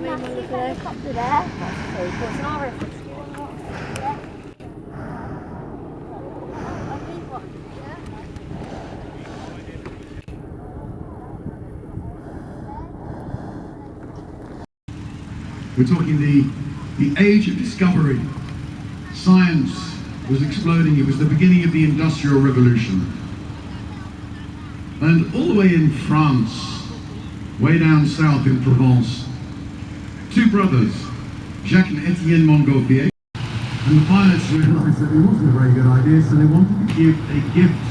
massive helicopter there. That's so cool. It's an RF. We're talking the age of discovery. Science was exploding. It was the beginning of the Industrial Revolution. And all the way in France, way down south in Provence, two brothers, Jacques and Etienne Montgolfier, and the pilots realized that it wasn't a very good idea, so they wanted to give a gift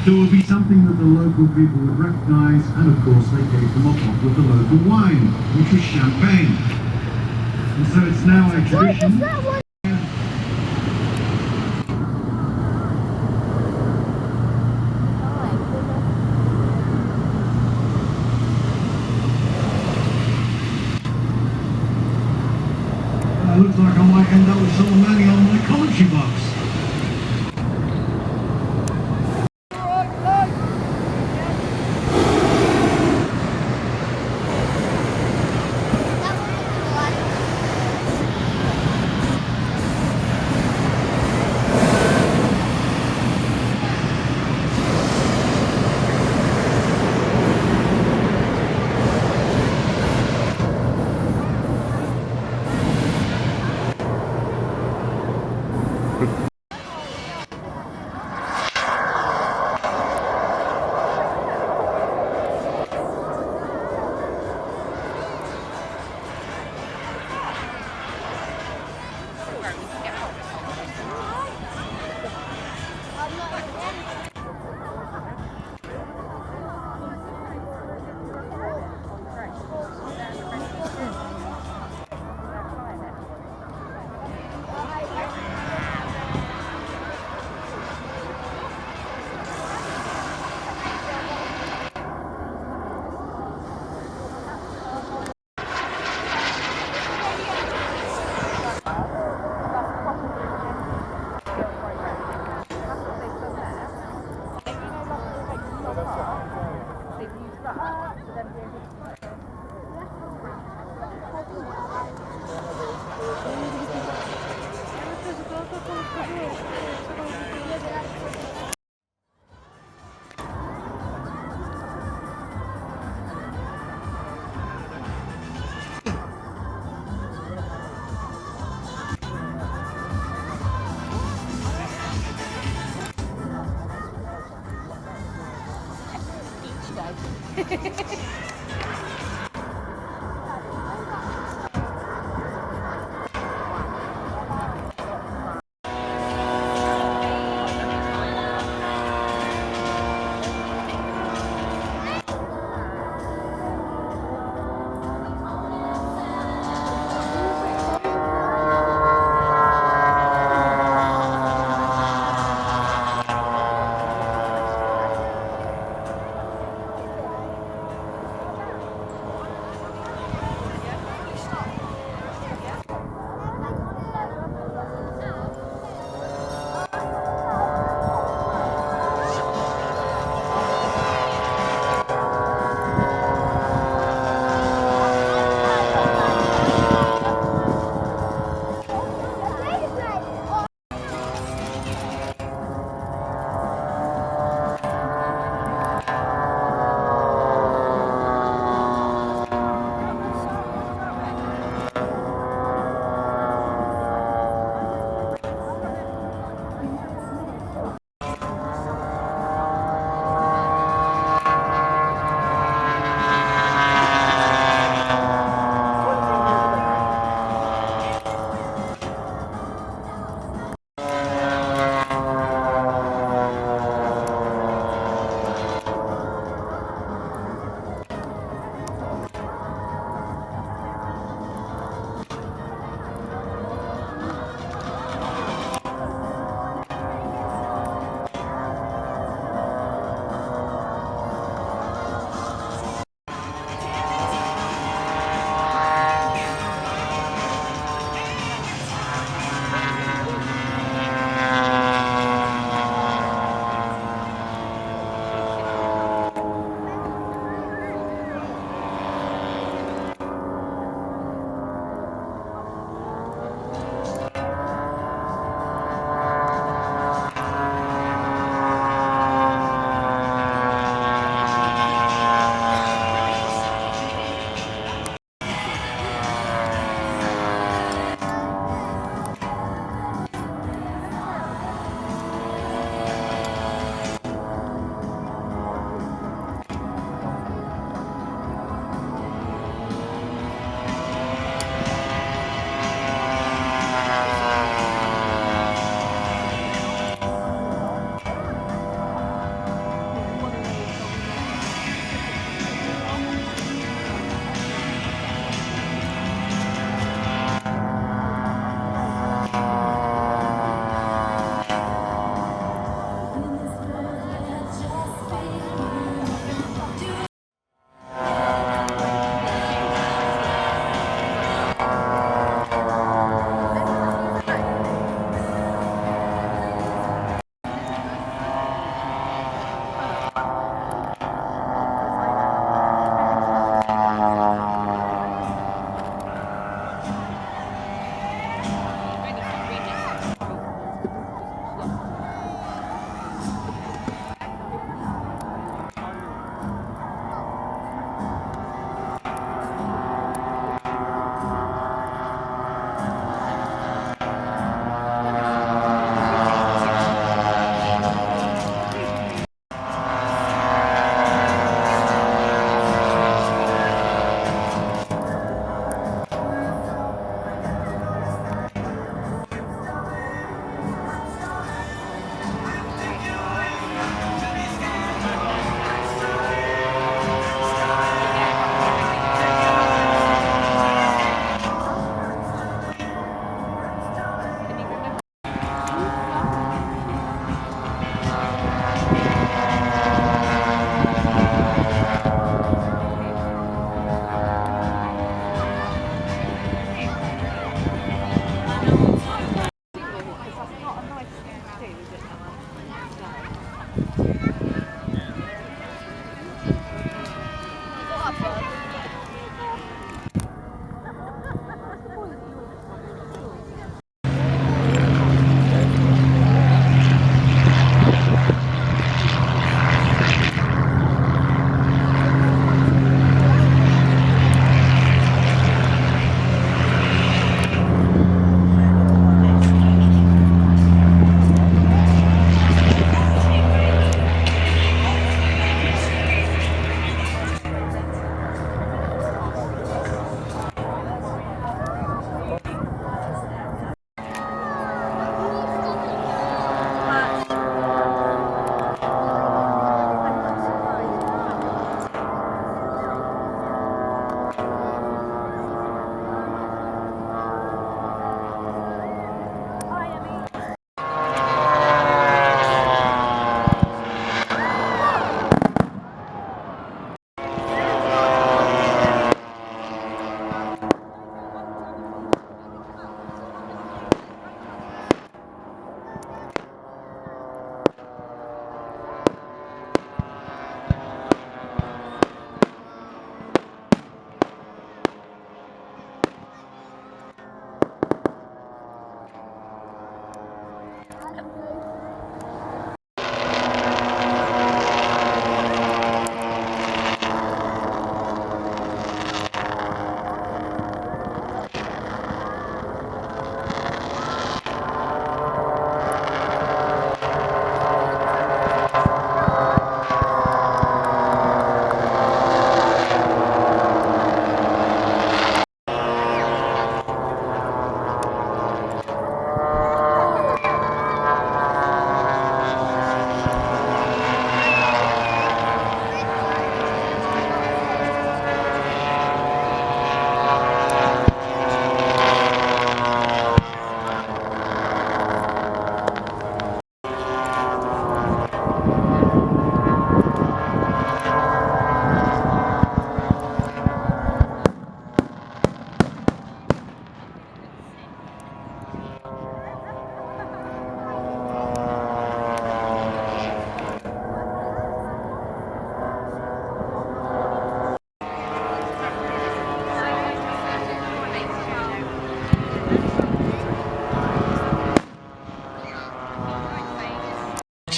that would be something that the local people would recognize, and of course they gave them a bottle of the local wine, which was champagne. And so it's now a tradition. It looks like I might end up with some money on my commentary box.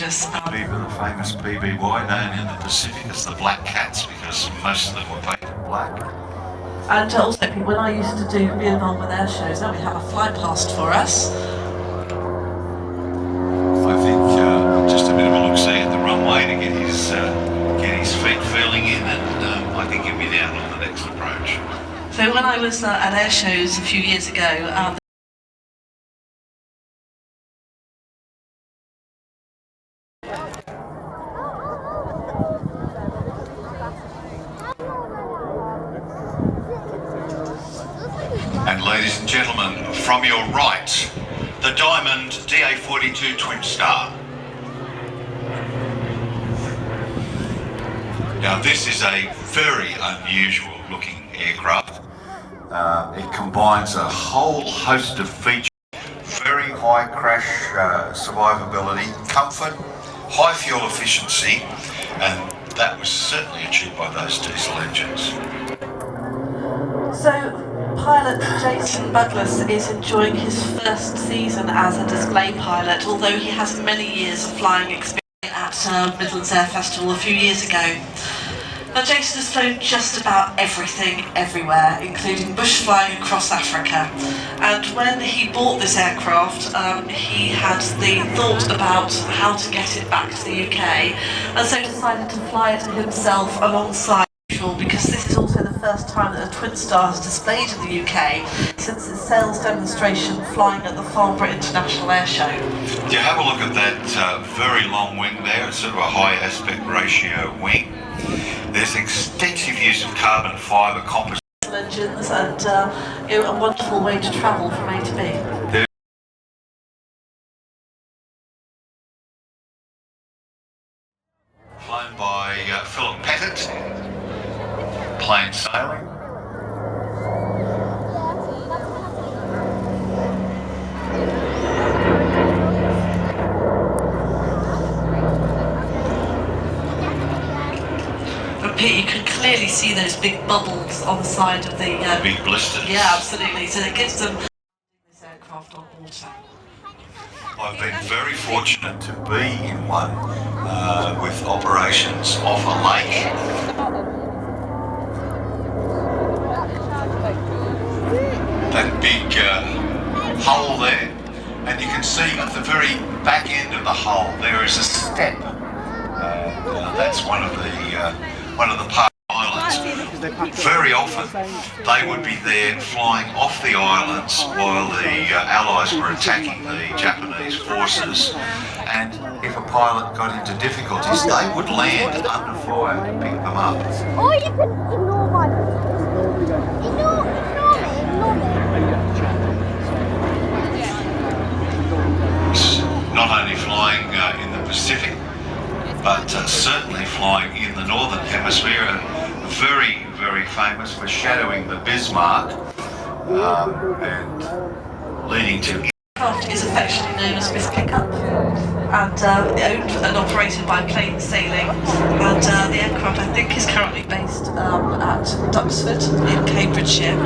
gorgeous. Even the famous BBY known in the Pacific as the Black Cats, because most of them were painted black. And also, when I used to be involved with air shows, now we have a fly past for us. I think just a bit of a look-see at the runway to get his feet feeling in, and I think he'll be down on the next approach. So when I was at air shows a few years ago, And ladies and gentlemen, from your right, the Diamond DA42 Twin Star. Now this is a very unusual looking aircraft. It combines a whole host of features: very high crash survivability, comfort, high fuel efficiency, and that was certainly achieved by those diesel engines. so pilot Jason Douglas is enjoying his first season as a display pilot, although he has many years of flying experience at Midlands Air Festival a few years ago. Now Jason has flown just about everything, everywhere, including bush flying across Africa. And when he bought this aircraft, he had the thought about how to get it back to the UK, and so decided to fly it himself alongside, because this is also the first time that a Twin Star has displayed in the UK since its sales demonstration flying at the Farnborough International Air Show. You have a look at that very long wing there. It's sort of a high aspect ratio wing. There's extensive use of carbon fibre composite engines, and a wonderful way to travel from A to B. Flown by Philip Pettit, plain sailing. And Pete, you can clearly see those big bubbles on the side of the... big blisters. Yeah, absolutely. So it gives them this aircraft on water. I've been very fortunate to be in one with operations off a lake. That big hole there, and you can see at the very back end of the hole there is a step. That's one of the park islands. Very often they would be there flying off the islands while the Allies were attacking the Japanese forces, and if a pilot got into difficulties, they would land under fire to pick them up. Or you can ignore my... Ignore me. Not only flying in the Pacific, but certainly flying in the Northern Hemisphere, and very, very famous for shadowing the Bismarck and leading to... The aircraft is affectionately known as Miss Pickup, and owned and operated by Plain Sailing, and the aircraft I think is currently based at Duxford in Cambridgeshire.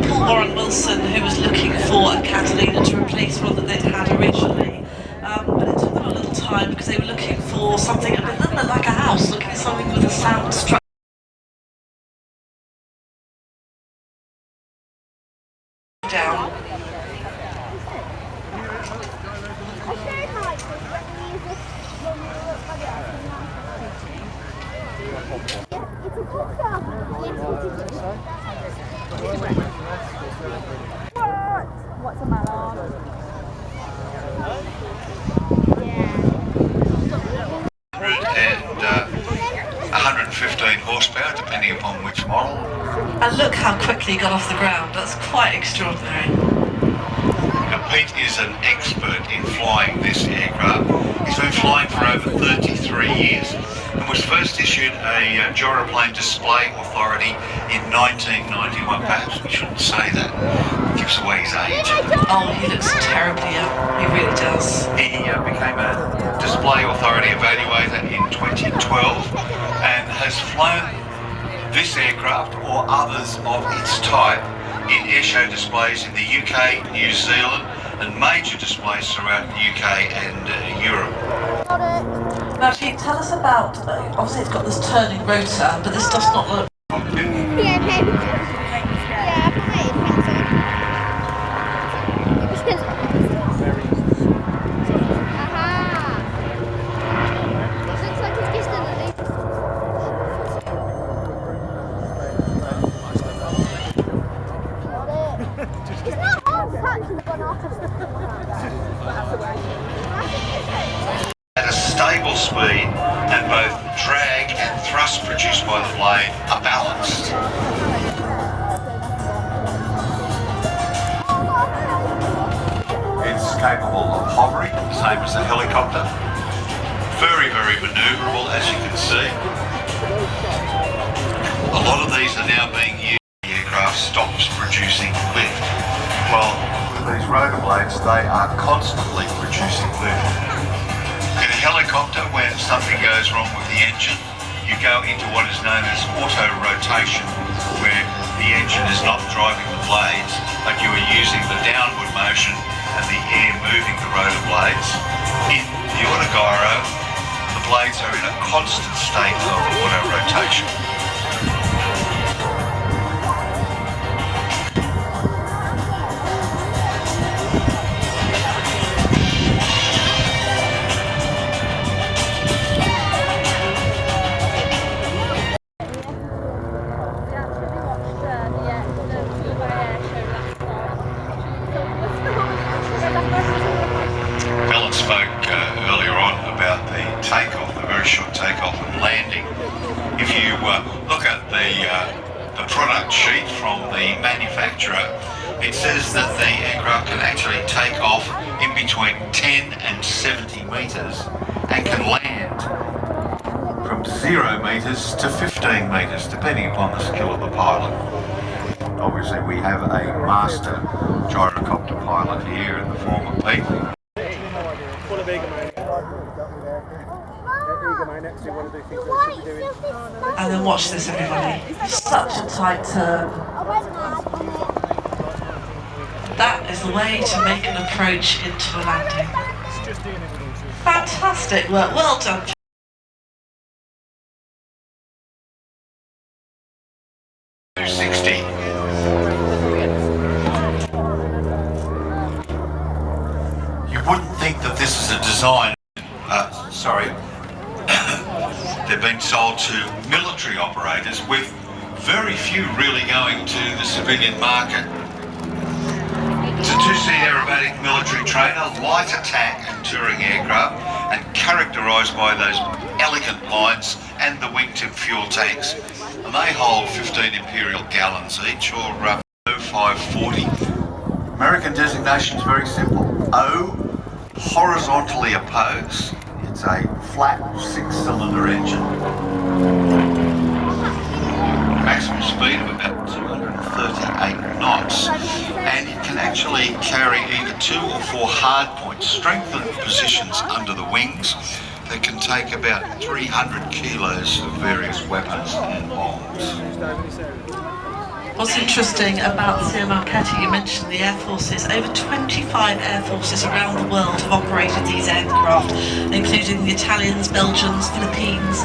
Paul Warren Wilson, who was looking for a Catalina to replace one that they'd had originally, but it took them a little time because they were looking for something a little bit like a house, looking at something with a sound structure down. What's a melon? and 115 horsepower, depending upon which model. And look how quickly he got off the ground. That's quite extraordinary. Now, Pete is an expert in flying this aircraft. He's been flying for over 33 years and was first issued a gyroplane display authority in 1991. Perhaps we shouldn't say that. It gives away his age. Oh, he looks terribly young. He really does. He became a display authority evaluator in 2012 and has flown this aircraft or others of its type in airshow displays in the UK, New Zealand, and major displays throughout the UK and Europe. Now, Pete, tell us about, obviously it's got this turning rotor, but this does not look... Yeah, maybe. Yeah, I think Aha! Looks like it's just it's not all touching the At a stable speed, and both drag and thrust produced by the blade are balanced. It's capable of hovering, same as a helicopter. Very, very manoeuvrable, as you can see. A lot of these are now being used when the aircraft stops producing lift. Well, with these rotor blades, they are constantly producing lift. In a helicopter, when something goes wrong with the engine, you go into what is known as auto rotation, where the engine is not driving the blades, but you are using the downward motion and the air moving the rotor blades. In the autogyro, the blades are in a constant state of auto rotation. Earlier on about the takeoff, the very short takeoff and landing. If you look at the product sheet from the manufacturer, it says that the aircraft can actually take off in between 10 and 70 metres and can land from 0 metres to 15 metres, depending upon the skill of the pilot. Obviously we have a master gyrocopter pilot here in the form of Pete. And then watch this, everybody. Such a tight turn. That is the way to make an approach into a landing. Fantastic work. Well done. You wouldn't think that this is a design, they've been sold to military operators, with very few really going to the civilian market. It's a two-seat aerobatic military trainer, light attack and touring aircraft, and characterised by those elegant lines and the wingtip fuel tanks. And they hold 15 imperial gallons each, or 540. American designation is very simple. O, horizontally opposed. It's a flat 6-cylinder engine. Maximum speed of about 238 knots. And it can actually carry either 2 or 4 hard points, strengthened positions under the wings that can take about 300 kilos of various weapons and bombs. What's interesting about the Sierra Marchetti, you mentioned the air forces. Over 25 air forces around the world have operated these aircraft, including the Italians, Belgians, Philippines,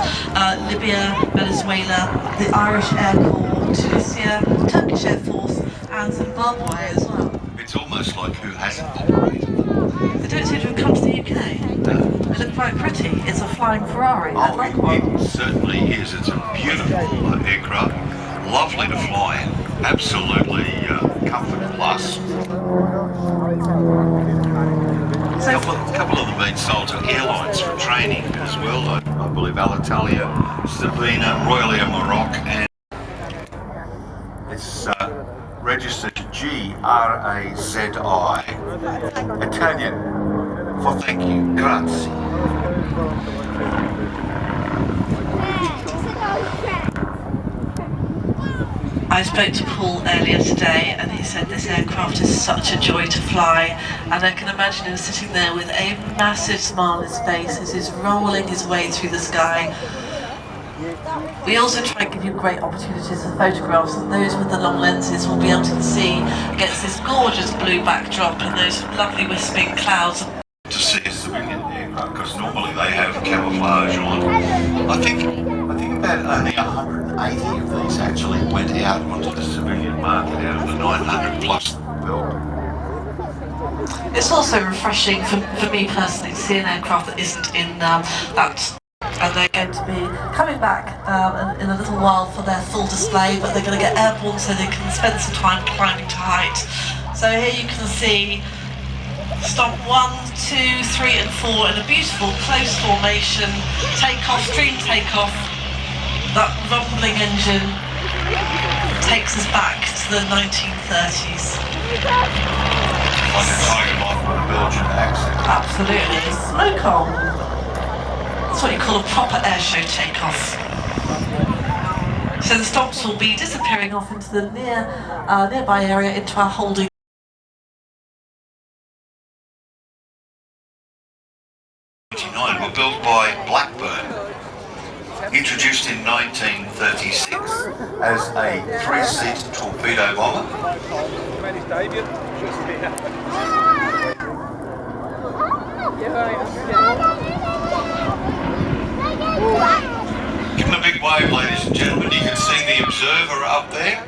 Libya, Venezuela, the Irish Air Corps, Tunisia, Turkish Air Force, and Zimbabwe as well. It's almost like who hasn't operated them. They don't seem to have come to the UK. No. They look quite pretty. It's a flying Ferrari. I'd like one. It certainly is. It's a beautiful aircraft. Lovely to fly in. Absolutely comfort plus. A couple of them being sold to airlines for training as well. I believe Alitalia, Sabina, Royal Air Maroc, and it's registered GRAZI. Italian for thank you. Grazie. I spoke to Paul earlier today and he said this aircraft is such a joy to fly, and I can imagine him sitting there with a massive smile on his face as he's rolling his way through the sky. We also try and give you great opportunities for photographs, and those with the long lenses will be able to see against this gorgeous blue backdrop and those lovely wisping clouds. To see a civilian aircraft, because normally they have camouflage on. I think about only 180 of these actually went out onto the civilian market out of the 900 plus built. It's also refreshing for me personally to see an aircraft that isn't in that. And they're going to be coming back in a little while for their full display, but they're going to get airborne so they can spend some time climbing to height. So here you can see stomp 1, 2, 3 and 4 in a beautiful close formation, takeoff, stream takeoff. That rumbling engine takes us back to the 1930s. Like a tiger moth with a Belgian accent. Absolutely. Smoke on. That's what you call a proper airshow takeoff. So the stomps will be disappearing off into the nearby area into our holding. Were built by Blackburn, introduced in 1936 as a 3-seat torpedo bomber. Give him a big wave, ladies and gentlemen. You can see the observer up there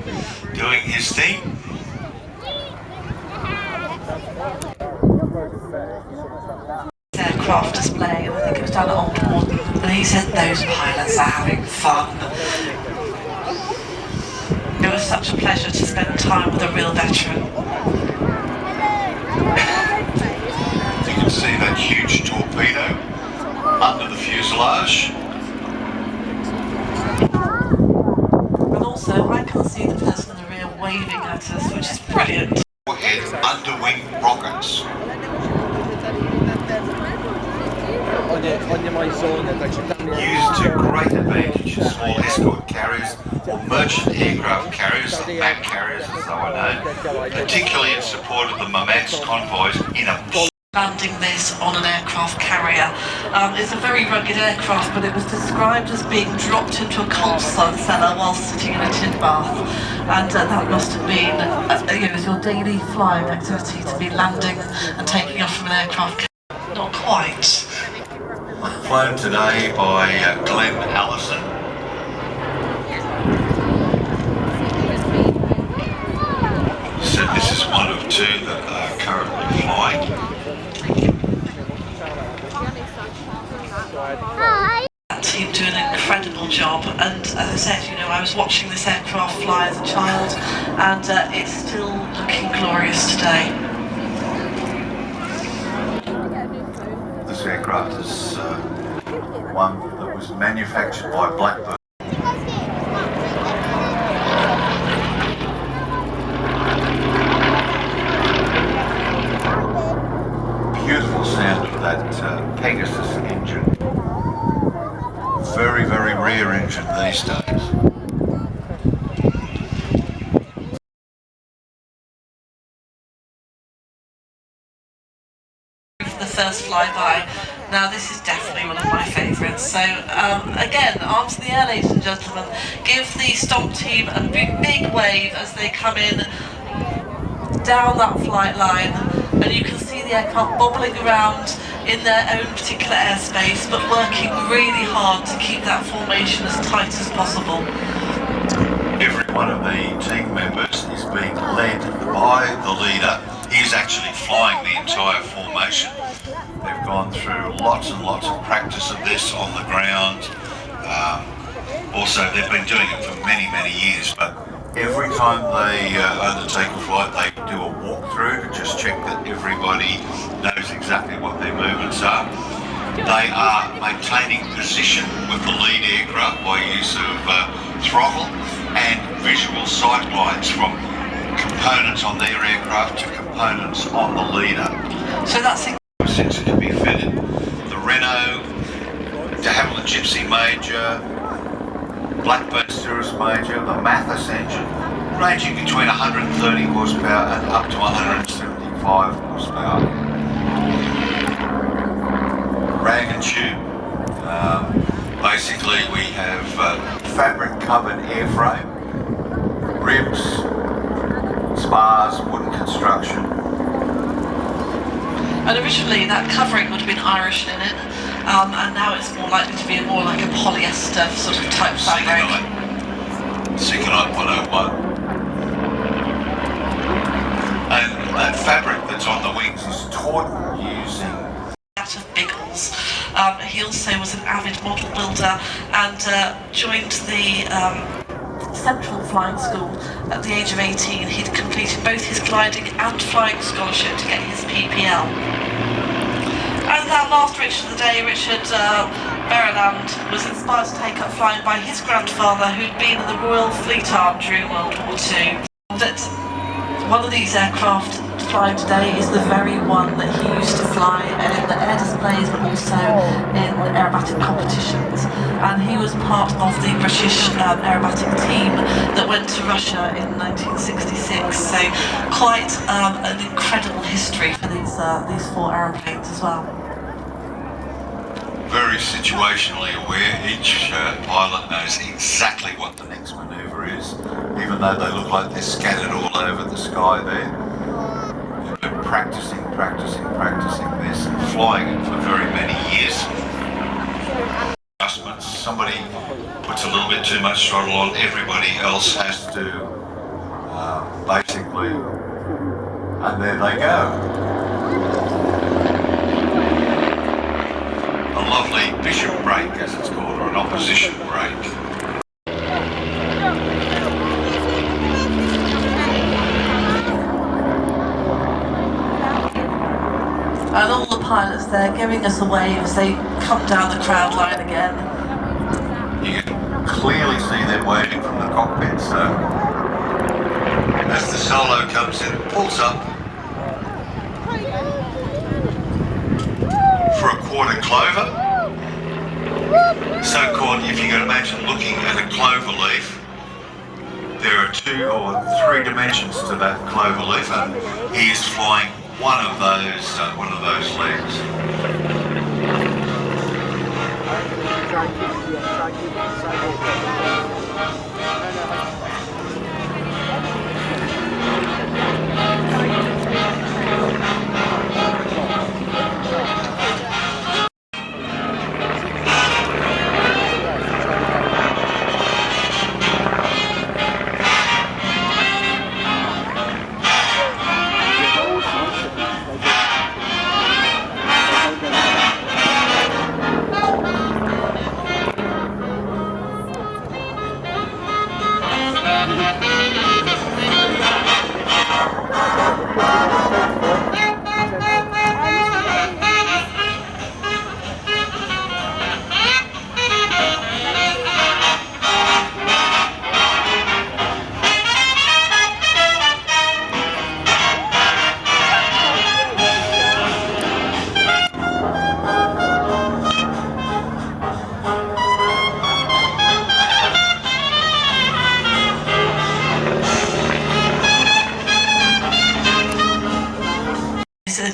doing his thing. Aircraft display, and I think it was done at Old Port, and he said those pilots are having fun. It was such a pleasure to spend time with a real veteran. You can see that huge torpedo under the fuselage. And also I can see the person in the rear waving at us, which is brilliant. Head underwing rockets. Used to great advantage in small escort carriers or merchant aircraft carriers, or MAC carriers as they were known, particularly in support of the Murmansk convoys in a Landing this on an aircraft carrier. It's a very rugged aircraft, but it was described as being dropped into a coal cellar while sitting in a tin bath, and that must have been it was your daily flying activity to be landing and taking off from an aircraft carrier. Not quite. flown today by Glenn Allison. So this is one of two that are currently flying. That team do an incredible job, and as I said, you know, I was watching this aircraft fly as a child, and it's still looking glorious today. This aircraft is one that was manufactured by Blackburn. Beautiful sound of that Pegasus engine. Very, very rare engine these days. The first flyby. Now this is definitely one of my favourites. So again, arms in the air, ladies and gentlemen. Give the Stomp team a big wave as they come in down that flight line, and you can see the aircraft bobbling around in their own particular airspace, but working really hard to keep that formation as tight as possible. Every one of the team members is being led by the leader. He's actually flying the entire formation. They've gone through lots and lots of practice of this on the ground. Also, they've been doing it for many, many years, but every time they undertake a flight, they do a walkthrough to just check that everybody knows exactly what their movements are. They are maintaining position with the lead aircraft by use of throttle and visual sight lines from components on their aircraft to components on the leader. So that's sensor to be fitted. The Renault, de Havilland Gypsy Major, Blackburn Cirrus Major, the Mathis engine, ranging between 130 horsepower and up to 175 horsepower. Rag and tube. Basically, we have fabric-covered airframe, ribs, spars, wooden construction. And originally that covering would have been Irish linen, and now it's more likely to be more like a polyester sort of type fabric. Seconite 101. And that fabric that's on the wings is taught using Out of Biggles. He also was an avid model builder and joined the Central Flying School at the age of 18. He'd completed both his gliding and flying scholarship to get his PPL. And that last Richard of the day, Richard Berryland, was inspired to take up flying by his grandfather, who'd been in the Royal Fleet Arm during World War II. That one of these aircraft flying today is the very one that he used to fly in the air displays, but also in the aerobatic competitions. And he was part of the British aerobatic team that went to Russia in 1966. So quite an incredible history for these four aeroplanes as well. very situationally aware. Each pilot knows exactly what the next manoeuvre is, even though they look like they're scattered all over the sky there. They've been practicing this and flying it for very many years. Adjustments. Somebody puts a little bit too much throttle on, everybody else has to basically, and there they go. A lovely bishop break, as it's called, or an opposition break. And all the pilots there giving us a wave as they come down the crowd line again. You can clearly see them waving from the cockpit, so as the solo comes in, pulls up for a quarter clover. So called, if you can imagine looking at a clover leaf, there are 2 or 3 dimensions to that clover leaf, and he is flying one of those legs.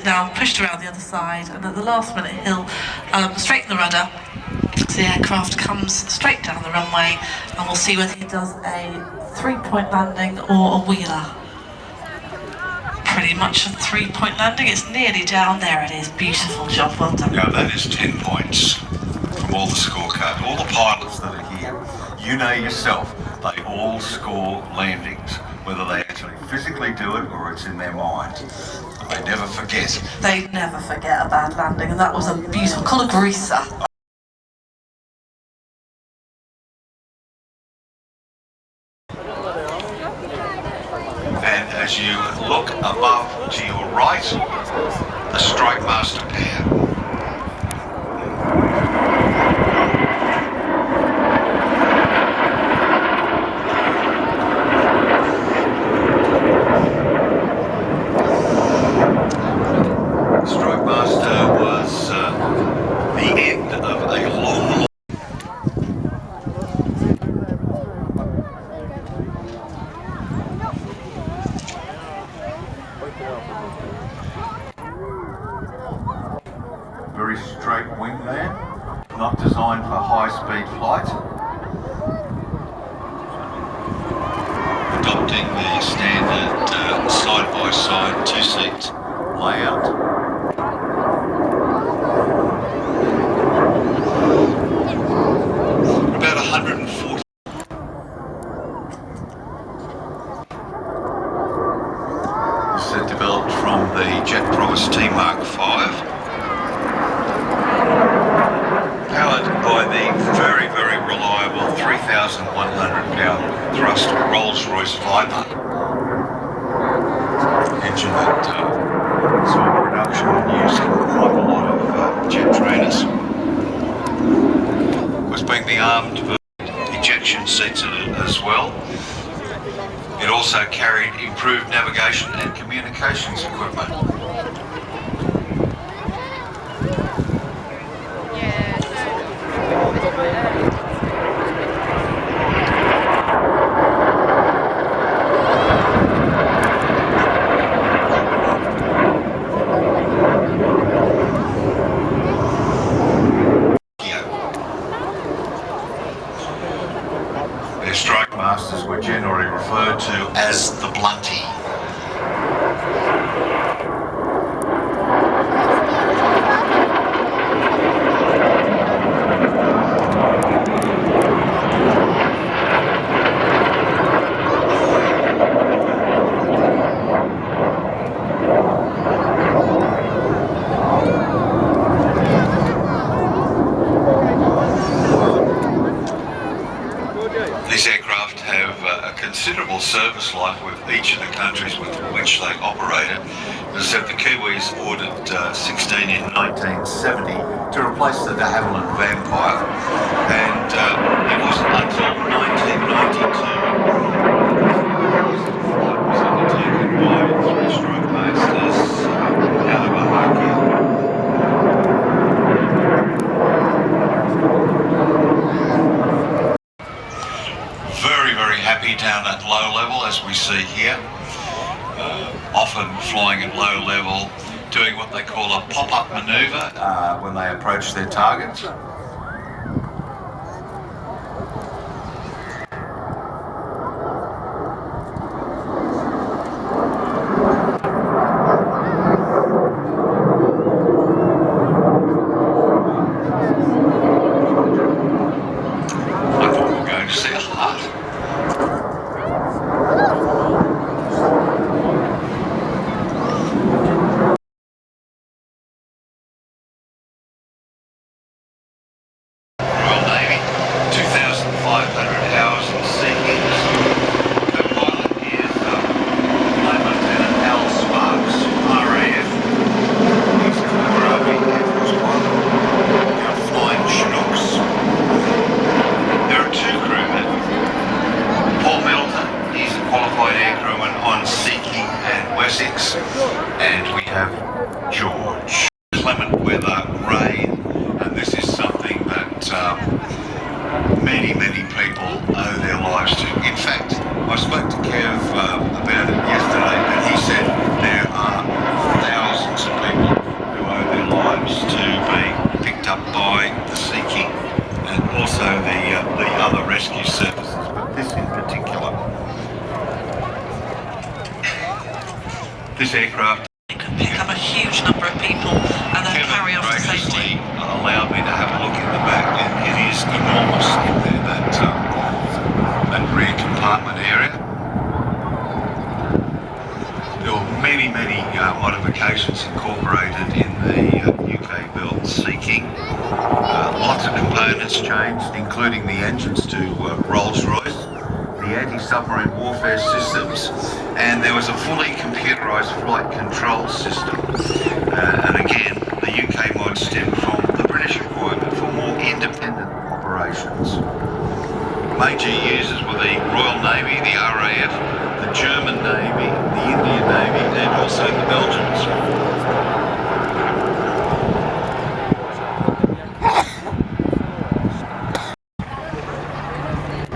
Now pushed around the other side, and at the last minute he'll straighten the rudder so the aircraft comes straight down the runway, and we'll see whether he does a 3-point landing or a wheeler. Pretty much a 3-point landing. It's nearly down. There it is. Beautiful job, well done. Now that is 10 points from all the scorecard. All the pilots that are here, you know yourself, they all score landings, whether they actually physically do it or it's in their mind. They never forget. They never forget a bad landing, and that was a beautiful, called a greaser. And as you look above to your right, the Strike Master pair. high-speed flight. Adopting the standard side-by-side two-seat layout. About 140. This is developed from the Jet Promise T Mark V, powered by the very, very reliable 3,100-pound thrust Rolls-Royce Viper engine that saw production and use in quite a lot of jet trainers. Was being the armed ejection seats in it as well. It also carried improved navigation and communications equipment. Their strike masters were generally referred to as the Blunty. These aircraft have a considerable service life with each of the countries with which they operated. As I said, the Kiwis ordered 16 in 1970 to replace the de Havilland Vampire, and it wasn't until 1992 the flight was undertaken by three-stroke masters out of Ahaki. Very, very happy down at low level, as we see here. Often flying at low level, doing what they call a pop-up manoeuvre when they approach their targets. I thought we were going to see a heart. Royal Navy, 2,500 hours in seekings. The pilot is Flight Lieutenant Al Sparks, RAF. He's a former Army Air Force pilot. They're flying Chinooks. There are two crewmen. Paul Middleton, he's a qualified air crewman on Sea King and Wessex. And we have George. Clement weather, rain, and this is something that many, many people owe their lives to. In fact, I spoke to Kev about it yesterday, and he said there are thousands of people who owe their lives to being picked up by the Sea King and also the other rescue services, but this in particular. This aircraft It can pick up a huge number of people and then carry on to safety. allowed me to have a look in the back, and it is enormous in there, that rear compartment area. There were many, many modifications incorporated in the UK-built Sea King. Lots of components changed, including the engines to Rolls-Royce, the anti-submarine warfare systems, and there was a fully computerised flight control system. And again, the UK mod stemmed from the British requirement for more independent operations. Major users were the Royal Navy, the RAF, the German Navy, the Indian Navy, and also the Belgians.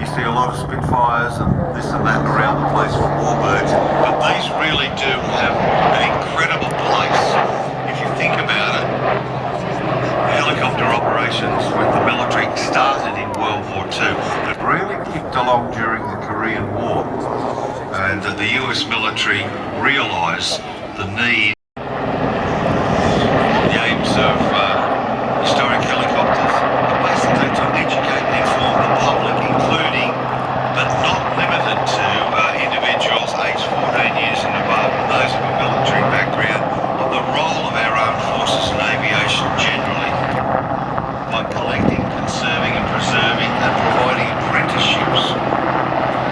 You see a lot of Spitfires and this and that around the place for warbirds, but these really do have an incredible place. If you think about it, helicopter operations with the military started realise the need, the aims of historic helicopters are basically to educate and inform the public, including but not limited to individuals aged 14 years and above, and those of a military background, of the role of our armed forces and aviation generally, by collecting, conserving and preserving and providing apprenticeships.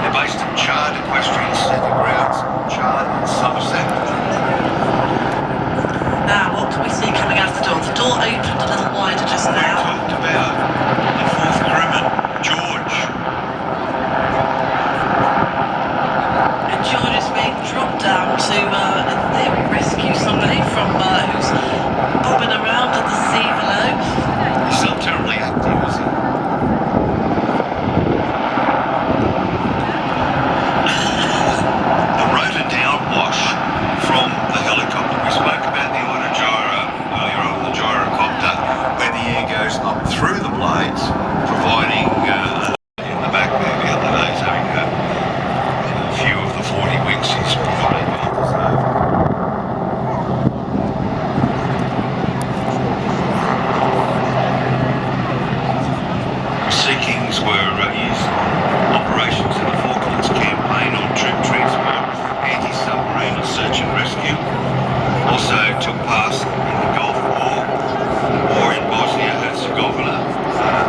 They're based at Chard Equestrian Centre grounds, Chard and Somerset. Now, what can we see coming out of the door? The door opened a little wider just We now. talked about the fourth crewman, George. And George is being dropped down to, in theory, rescue somebody from who's bobbing around at the sea below. He's not terribly active, is he? The rotor downwash from the helicopter. We spoke about the autogyro earlier on, the gyrocopter, where the air goes up through the blades, providing in the back there the other day, having a few of the 40 weeks he's probably well deserved. Sea Kings were used on operations in the Falklands campaign on troop transfer, anti-submarine and search and rescue. Also took part in the Gulf War in Bosnia-Herzegovina,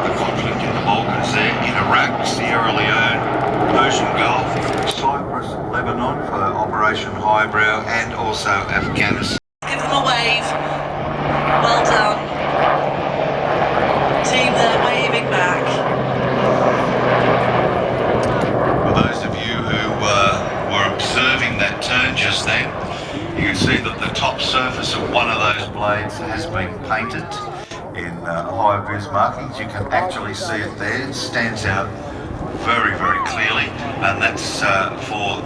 the conflict in the Balkans there, in Iraq, Sierra Leone, Persian Gulf, Cyprus, Lebanon for Operation Highbrow, and also Afghanistan. Give them a wave. Well done. Team there waving back. For those of you who were observing that turn just then, you can see that the top surface of one of those blades has been painted in high-vis markings. You can actually see it there. It stands out very, very clearly, and that's for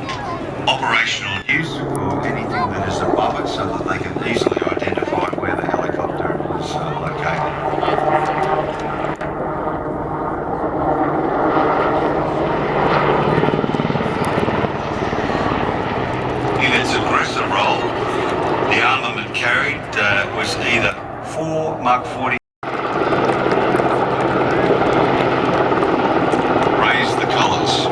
operational use for anything that is above it, so that they can easily identify where the helicopter is located. In its aggressive role, the armament carried was either 4 Mark 40. Raise the colours.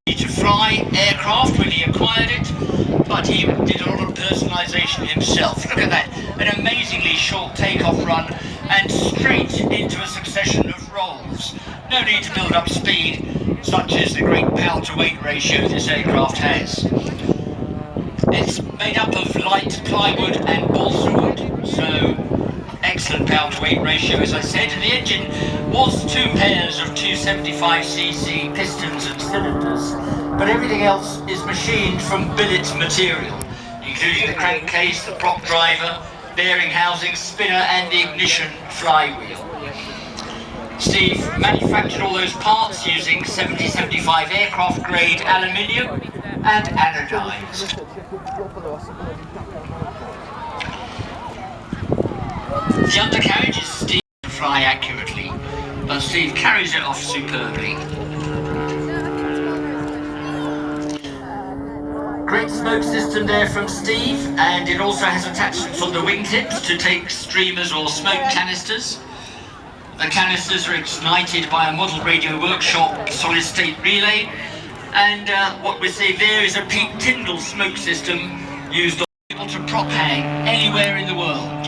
To fly aircraft when he acquired it, but he did a lot of personalisation himself. Look at that, an amazingly short takeoff run and straight into a succession of rolls. No need to build up speed, such as the great power-to-weight ratio this aircraft has. It's made up of light plywood and balsa wood, so excellent power-to-weight ratio, as I said. The engine was 2 pairs of 275cc pistons and cylinders, but everything else is machined from billet material, including the crankcase, the prop driver, bearing housing, spinner and the ignition flywheel. Steve manufactured all those parts using 7075 aircraft grade aluminium and anodized. The undercarriage is Steve to fly accurately, but Steve carries it off superbly. Great smoke system there from Steve, and it also has attachments on the wingtips to take streamers or smoke canisters. The canisters are ignited by a model radio workshop solid state relay, and what we see there is a Pete Tyndall smoke system used on to prop hang anywhere in the world.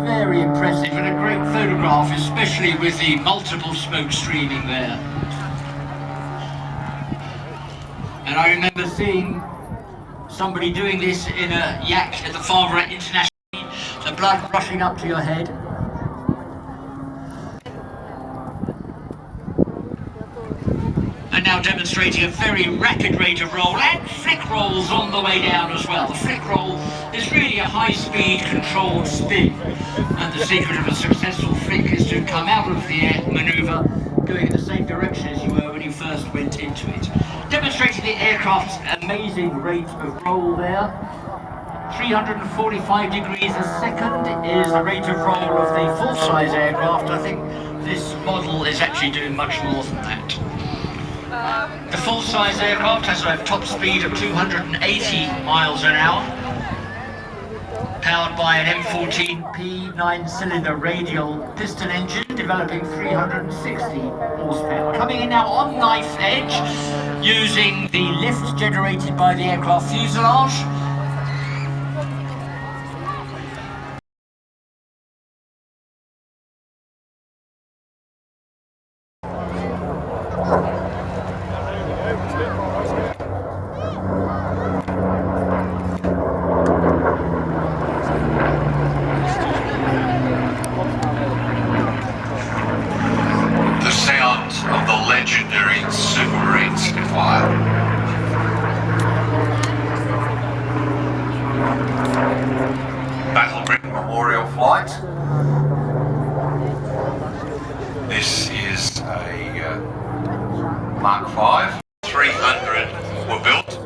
Very impressive and a great photograph, especially with the multiple smoke streaming there. And I remember seeing somebody doing this in a yak at the Farnborough International, the blood rushing up to your head. And now demonstrating a very rapid rate of roll, and flick rolls on the way down as well. The flick roll is really a high-speed controlled spin, and the secret of a successful flick is to come out of the air manoeuvre going in the same direction as you were when you first went into it. Demonstrating the aircraft's amazing rate of roll there. 345 degrees a second is the rate of roll of the full-size aircraft. I think this model is actually doing much more than that. The full-size aircraft has a top speed of 280 miles an hour, powered by an M14P 9-cylinder radial piston engine developing 360 horsepower. Coming in now on knife edge, using the lift generated by the aircraft fuselage. The sound of the legendary Supermarine Spitfire. Battle Britain Memorial Flight. This is a Mark V. 300 were built.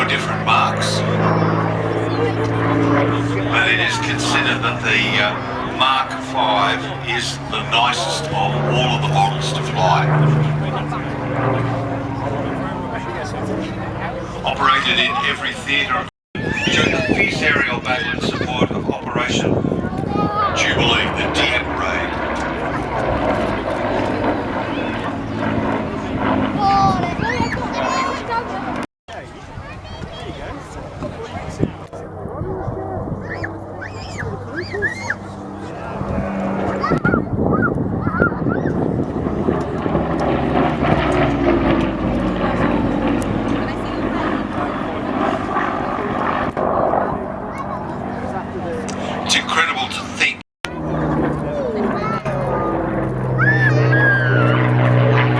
Different marks, but it is considered that the Mark V is the nicest of all of the models to fly. Operated in every theatre during the fierce aerial battle in support of Operation Jubilee, the Diem raid. It's incredible to think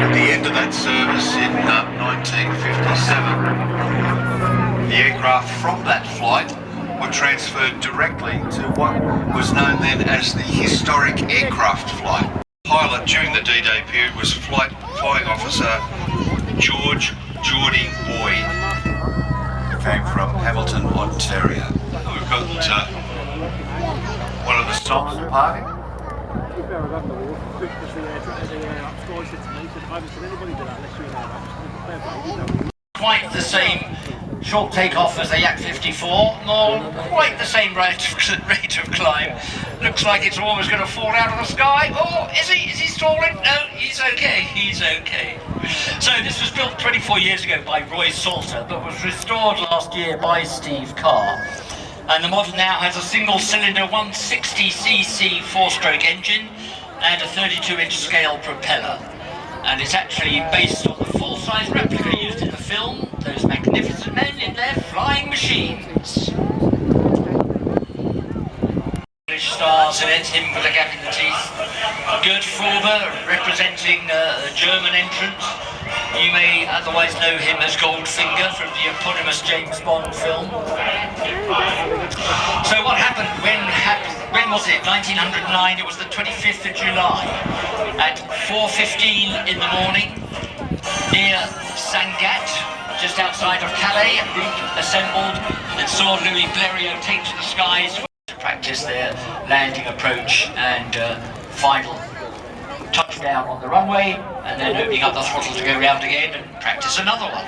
at the end of that service in 1957, the aircraft from that flight were transferred directly to what was known then as the historic aircraft flight. Pilot during the D-Day period was flying officer George Geordie Boyd, who came from Hamilton, Ontario. We've got one of the stops departing. Quite the same short takeoff as the Yak 54, nor quite the same rate of climb. Looks like it's almost going to fall out of the sky. Oh, is he? Is he stalling? No, he's okay. He's okay. So this was built 24 years ago by Roy Salter, but was restored last year by Steve Carr. And the model now has a single-cylinder 160cc four-stroke engine and a 32-inch scale propeller. And it's actually based on the full-size replica used in the film, those magnificent men in their flying machines. English stars in it, him with a gap in the teeth. Gerd Frobe representing a German entrant. You may otherwise know him as Goldfinger from the eponymous James Bond film. So what happened? When was it? 1909. It was the 25th of July at 4:15 in the morning near Sangatte, just outside of Calais. A group assembled and saw Louis Blériot take to the skies to practice their landing approach and final touchdown on the runway, and then opening up the throttle to go round again and practice another one.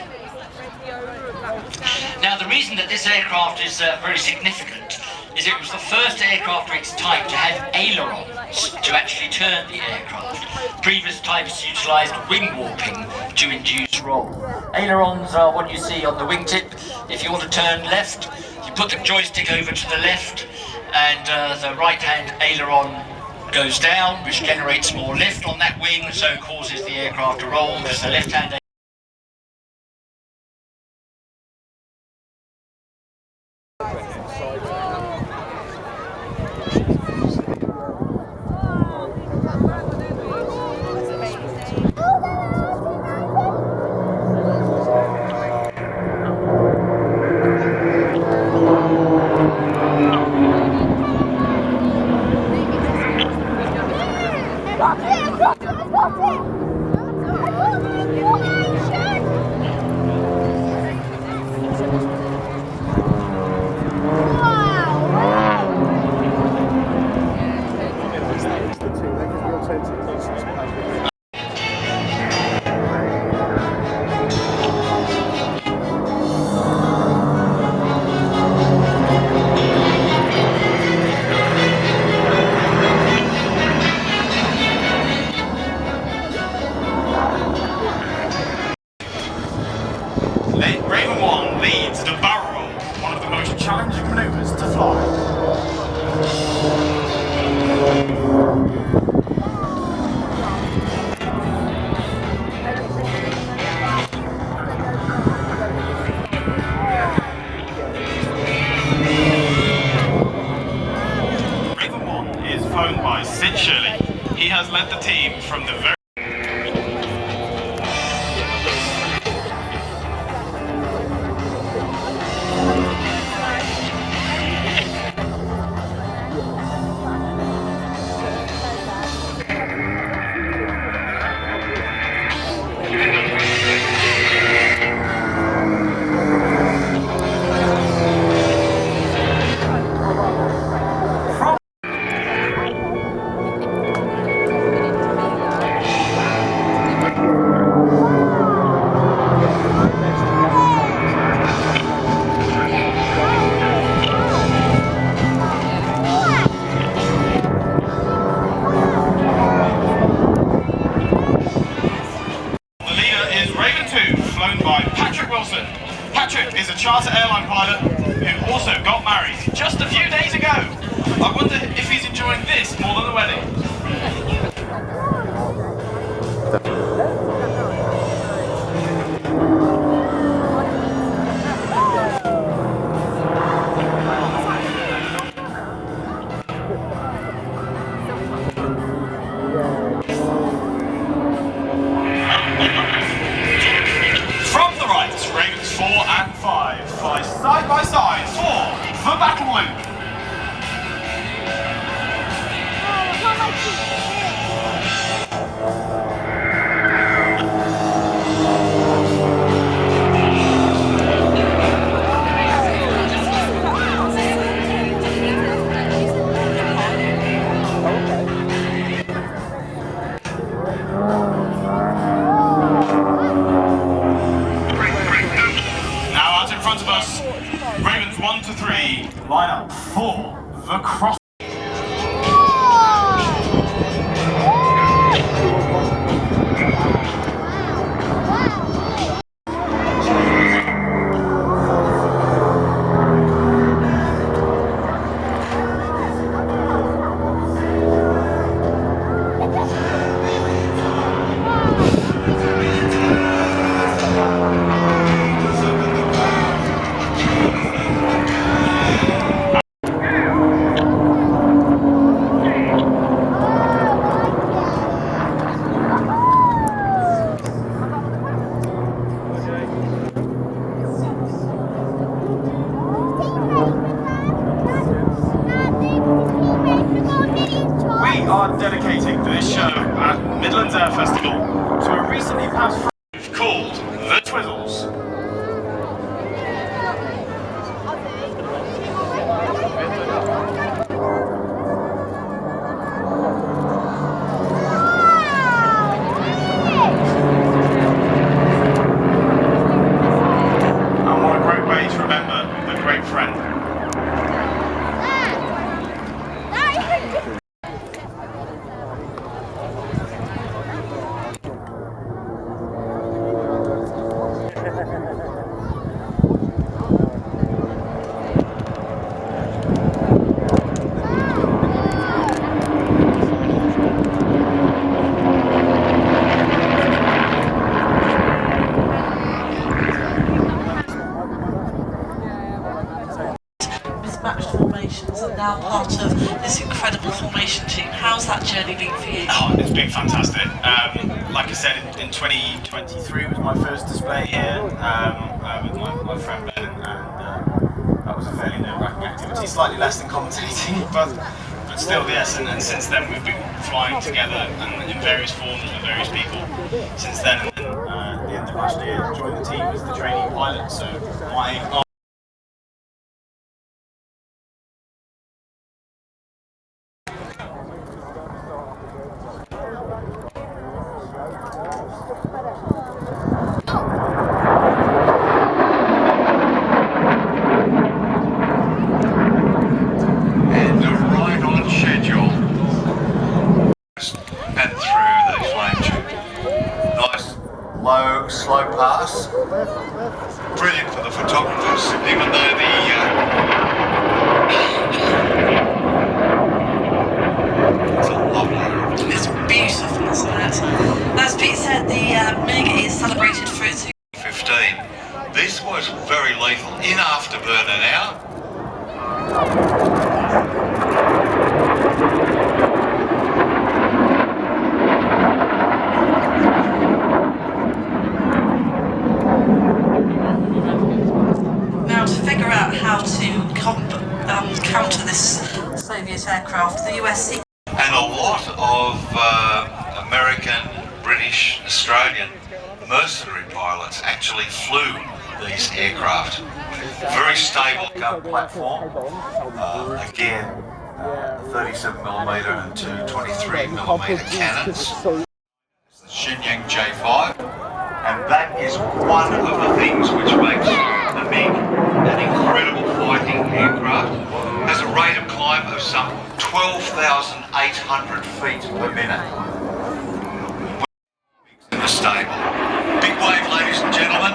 Now the reason that this aircraft is very significant is it was the first aircraft of its type to have ailerons to actually turn the aircraft. Previous types utilised wing warping to induce roll. Ailerons are what you see on the wingtip. If you want to turn left, you put the joystick over to the left, and the right-hand aileron goes down, which generates more lift on that wing, so causes the aircraft to roll, because the left-hand Got it! by Patrick Wilson. Patrick is a charter airline pilot who also got married just a few days ago. I wonder if he's enjoying this more than the wedding. From the right, Ravens 4 and 5 fly side by side for the battle loop. Now out in front of us, Ravens 1 to 3 line up for the cross. We are dedicating this show at Midlands Air Festival to a recently passed friend called The Twizzles. And what a great way to remember a great friend. Mismatched formations are now part of this incredible formation team. How's that journey been for you? Oh, it's been fantastic. Like I said, in 2023 was my first display here with my friend Ben, and that was a fairly nerve-wracking activity, slightly less than commentating, but still, yes. And since then we've been flying together and in various forms with various people since then. And at the end of last year, joined the team as the trainee pilot. So my and through the flame tube. Nice, low, slow pass. Brilliant for the photographers, even though it's a lovely. It's beautiful, isn't it? As Pete said, the MiG is celebrated for its 15. This was very lethal in afterburner now. Now, to figure out how to counter this Soviet aircraft, the USC And a lot of American, British, Australian mercenary pilots actually flew these aircraft. Very stable gun platform. Again, 37mm and two 23mm cannons. The Shenyang J5. And that is one of the things which makes the MiG an incredible fighting aircraft. Has a rate of climb of some 12,800 feet per minute. In the stable. Big wave, ladies and gentlemen.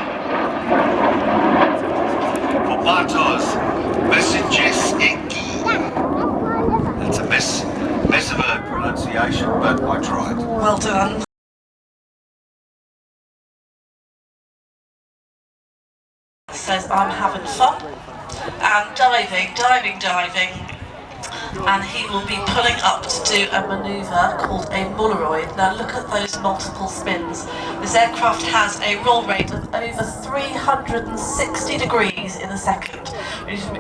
says I'm having fun, and diving, and he will be pulling up to do a manoeuvre called a Mulleroid. Now look at those multiple spins. This aircraft has a roll rate of over 360 degrees in a second.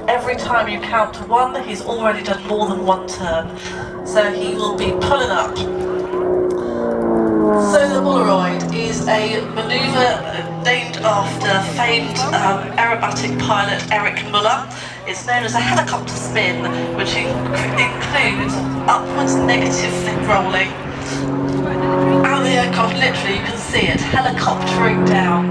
Every time you count to one, he's already done more than one turn. So he will be pulling up. So the Mulleroid is a manoeuvre named after famed aerobatic pilot Eric Muller. It's known as a helicopter spin, which includes upwards negative flip rolling. And the aircraft, literally, you can see it helicoptering down.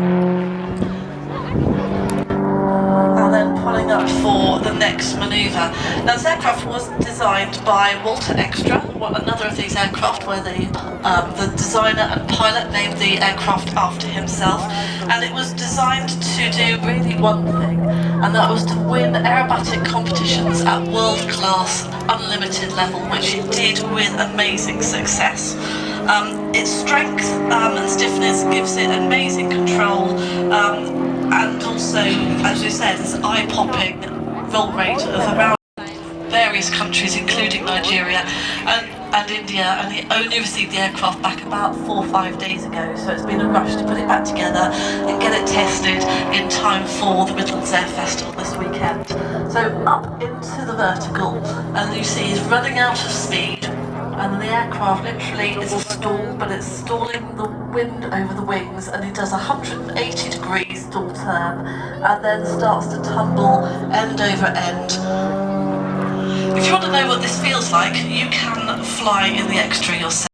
And then pulling up for the next manoeuvre. Now this aircraft was designed by Walter Extra, another of these aircraft where the designer and pilot named the aircraft after himself, and it was designed to do really one thing, and that was to win aerobatic competitions at world-class, unlimited level, which it did with amazing success. Its strength and stiffness gives it amazing control, and also, as we said, it's an eye-popping roll rate of around various countries, including Nigeria and India, and he only received the aircraft back about 4 or 5 days ago, so it's been a rush to put it back together and get it tested in time for the Midlands Air Festival this weekend. So up into the vertical, and you see he's running out of speed, and the aircraft literally is a stall, but it's stalling the wind over the wings, and he does a 180 degrees stall turn and then starts to tumble end over end. If you want to know what this feels like, you can fly in the Extra yourself.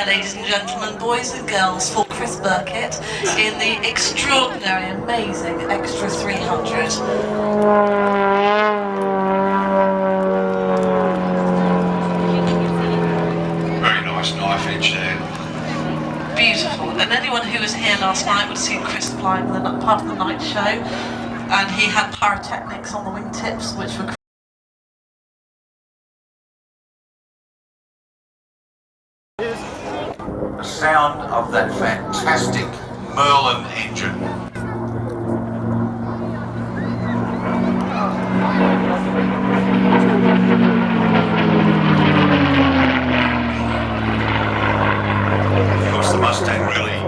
Ladies and gentlemen, boys and girls, for Chris Burkett in the extraordinary, amazing Extra 300. Very nice knife edge there. Beautiful. And anyone who was here last night would have seen Chris flying the part of the night show, and he had pyrotechnics on the wingtips, which were The sound of that fantastic Merlin engine. Of course, the Mustang really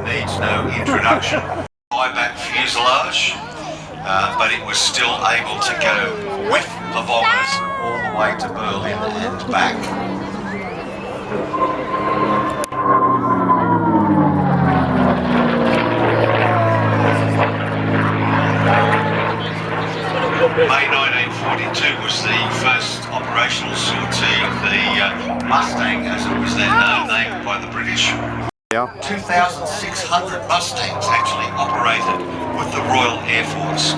needs no introduction. High-back fuselage, but it was still able to go with the bombers all the way to Berlin and back. May 1942 was the first operational sortie of the Mustang, as it was then known, named by the British. Yeah. 2 2,600 Mustangs actually operated with the Royal Air Force.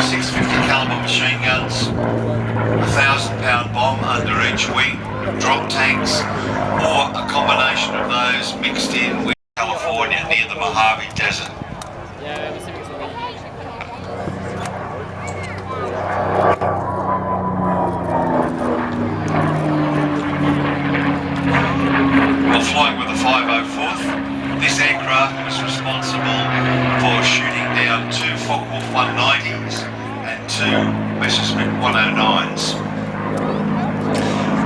650 caliber machine guns, 1,000-pound bomb under each wing, drop tanks, or a combination of those mixed in with California near the Mojave Desert. While flying with the 504th, this aircraft was responsible for shooting down 2 Focke-Wulf 190s and 2 Messerschmitt 109s.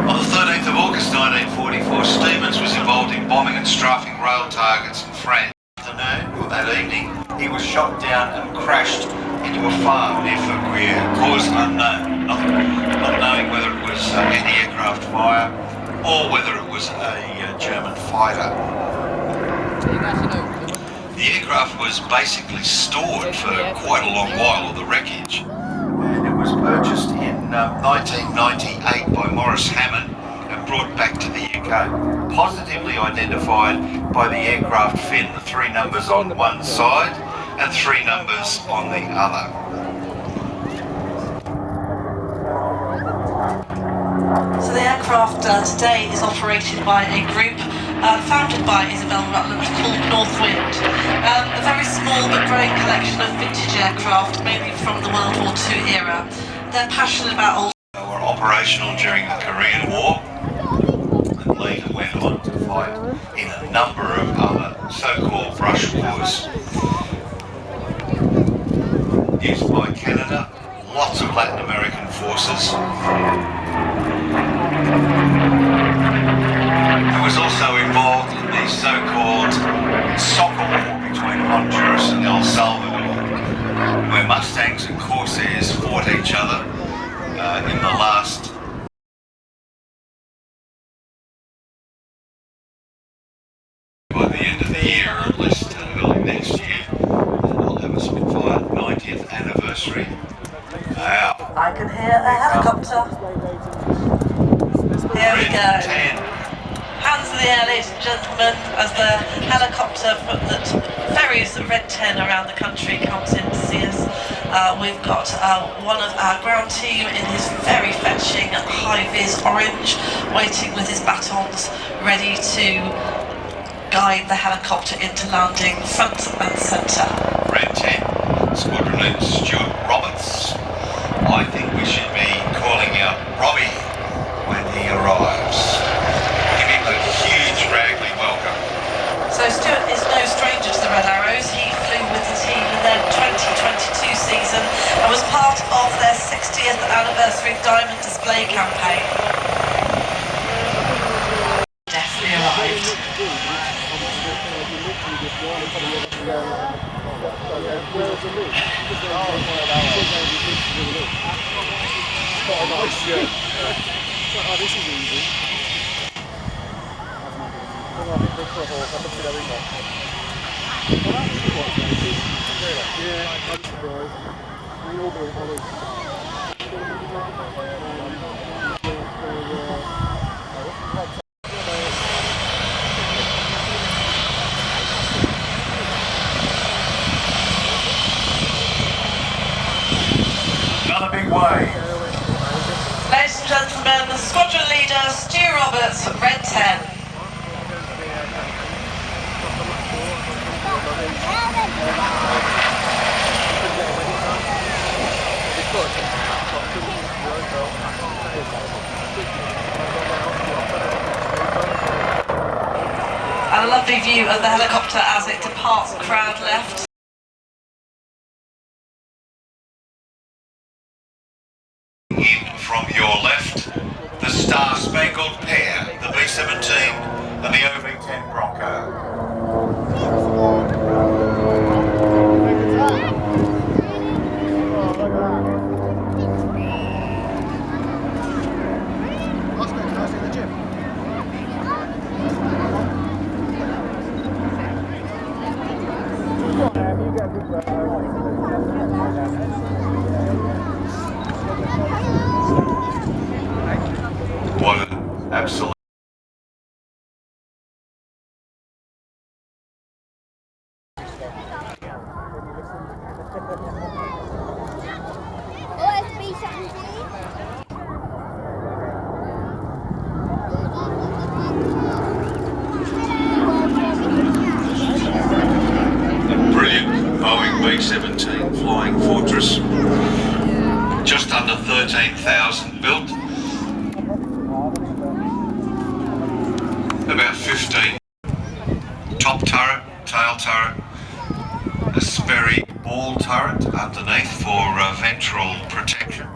On the 13th of August 1944, Stevens was involved in bombing and strafing rail targets in France. That evening, he was shot down and crashed into a farm near Fauquier, cause unknown, not knowing whether it was anti-aircraft fire or whether it was a German fighter. The aircraft was basically stored for quite a long while, or the wreckage, and it was purchased in 1998 by Morris Hammond and brought back to the UK, positively identified by the aircraft fin, the 3 numbers on one side and 3 numbers on the other. So the aircraft today is operated by a group founded by Isabel Rutland called Northwind. A very small but growing collection of vintage aircraft, mainly from the World War II era. They're passionate about old. They were operational during the Korean War and later went on to fight in a number of other so-called brush wars. Used by Canada, lots of Latin American forces. It was also involved in the so-called soccer war between Honduras and El Salvador, where Mustangs and Corsairs fought each other in the last by the end of the year, or at least early next year, they'll have a Spitfire 90th anniversary. Wow. I can hear a helicopter. Here we go. 10. Hands in the air, ladies and gentlemen, as the helicopter that ferries Red 10 around the country comes in to see us. We've got one of our ground team in his very fetching high-vis orange, waiting with his batons, ready to guide the helicopter into landing front and centre. Red 10, Squadron Leader Stuart Roberts. I think we should be calling out Robbie when he arrives. Give him a huge Ragley welcome. So Stuart is no stranger to the Red Arrows. He flew with the team in their 2022 season and was part of their 60th anniversary Diamond Display campaign. Definitely arrived. Oh, this is easy. Yeah, I'm surprised. We all do it, Another big wave. Ladies and gentlemen, the squadron leader, Stu Roberts, Red 10. And a lovely view of the helicopter as it departs, crowd left. In from your left, the Star-Spangled Pair, the B-17 and the OV-10 Bronco. Yeah. 17,000 built. About 15. Top turret, tail turret, a Sperry ball turret underneath for ventral protection.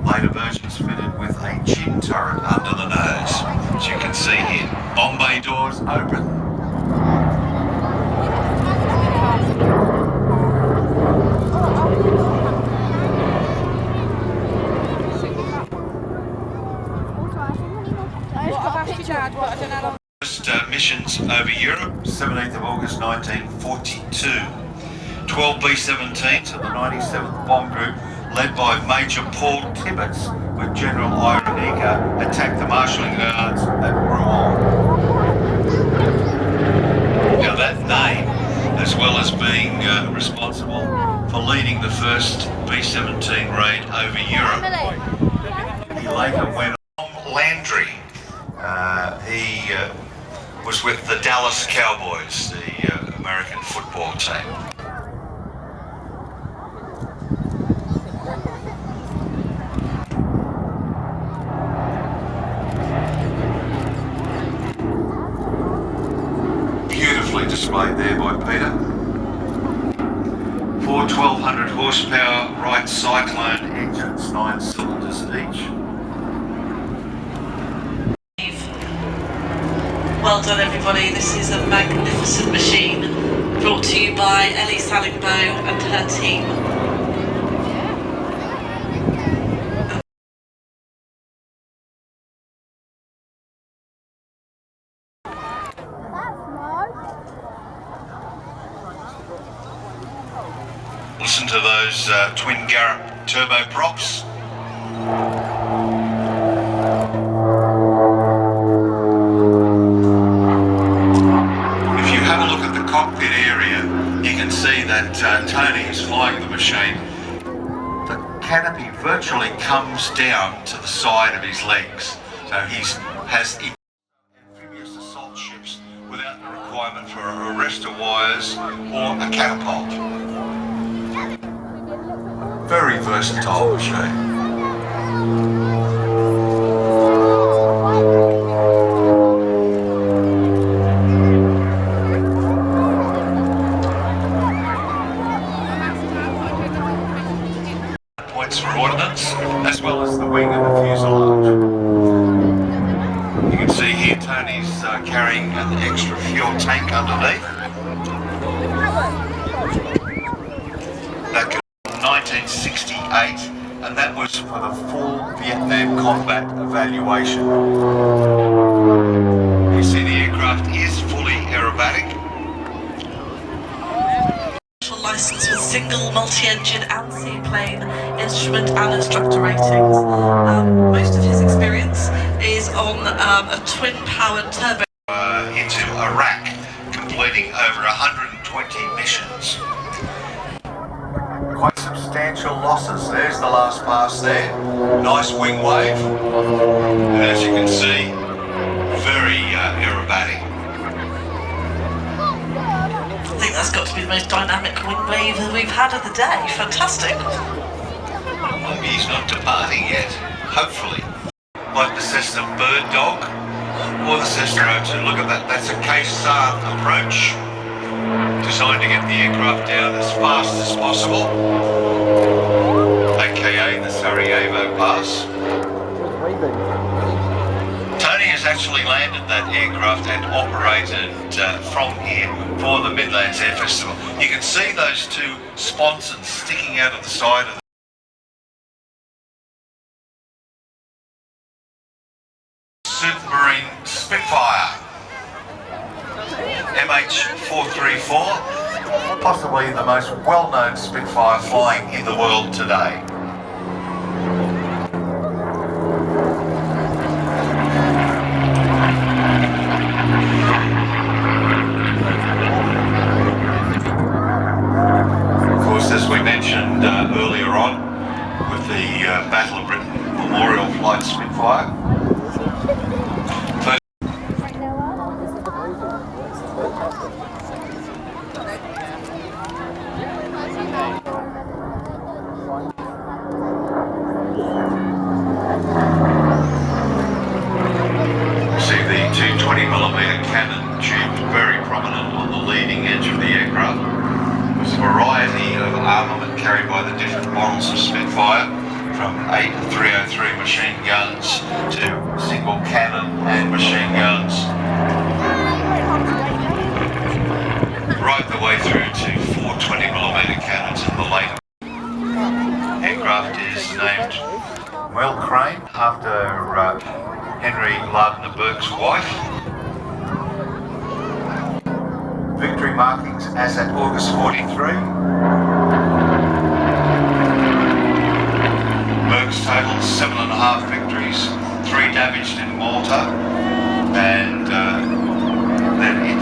Later versions fitted with a chin turret under the nose, as you can see here. Bomb bay doors open. First missions over Europe, 17th of August 1942. 12 B-17s of the 97th Bomb Group, led by Major Paul Tibbets, with General Ira Eaker, attacked the marshalling yards at Rouen. Now that name, as well as being responsible for leading the first B-17 raid over Europe, he later went on Landry. He was with the Dallas Cowboys, the American football team. Beautifully displayed there by Peter. 4 1200 horsepower Wright Cyclone engines, 9 cylinders each. Well done everybody, this is a magnificent machine brought to you by Ellie Sallingbow and her team. Listen to those twin Garrett turboprops. Cockpit area, you can see that Tony is flying the machine. The canopy virtually comes down to the side of his legs, so he has amphibious assault ships without the requirement for a arrestor wires or a catapult. Very versatile machine. For ordnance, as well as the wing and the fuselage. You can see here Tony's carrying an extra fuel tank underneath. That was 1968, and that was for the full Vietnam combat evaluation. You see the aircraft is fully aerobatic. License with single, multi-engine and seaplane instrument and instructor ratings. Most of his experience is on a twin-powered turbo. Into Iraq, completing over 120 missions. Quite substantial losses. There's the last pass there. Nice wing wave. And as you can see, very aerobatic. I think that's got to be the most dynamic wing wave we've had of the day. Fantastic. Maybe he's not departing yet. Hopefully. Like the Cessna Bird Dog or the Cessna 02. Look at that. That's a K-SAR approach, designed to get the aircraft down as fast as possible, aka the Sarajevo Pass. Tony has actually landed that aircraft and operated from here for the Midlands Air Festival. You can see those two sponsons sticking out of the side of the Supermarine Spitfire MH434, possibly the most well-known Spitfire flying in the world today. As we mentioned earlier on with the Battle of Britain Memorial Flight Spitfire. cannon tube very prominent on the leading edge of the aircraft. There was a variety of armament carried by the different models of Spitfire, from 8 303 machine guns to single cannon and machine guns, right the way through to 420mm cannons in the later. Aircraft is named Well Crane after Henry Lardner Burke's wife. Victory markings as at August 43. Burke's total 7.5 victories, 3 damaged in Malta, and then it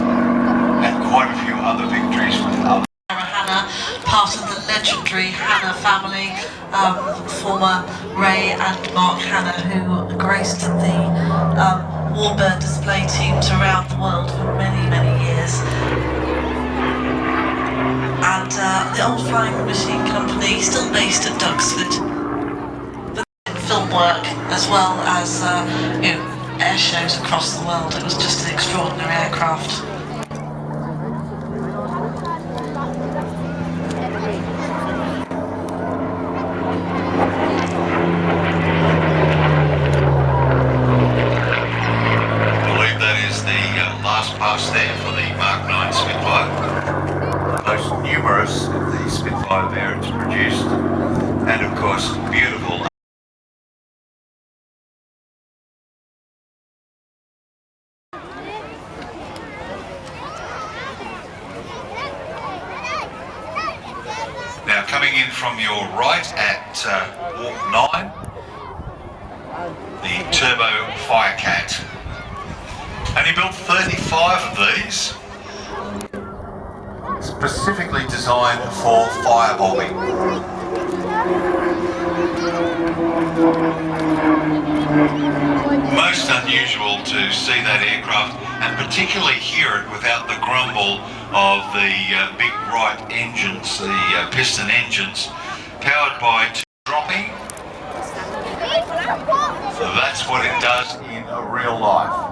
had quite a few other victories with other. Hannah, part of the legendary Hannah family, former Ray and Mark Hannah, who graced the Warbird display teams around the world for many, many years. And the Old Flying Machine Company, still based at Duxford, but film work as well as air shows across the world. It was just an extraordinary aircraft. Pass there for the Mark 9 Spitfire. The most numerous of the Spitfire variants produced, and of course beautiful. Now coming in from your right at Walk 9, the Turbo Firecat. Only built 35 of these, specifically designed for firebombing. Most unusual to see that aircraft, and particularly hear it without the grumble of the big right engines, the piston engines, powered by dropping. So that's what it does in real life.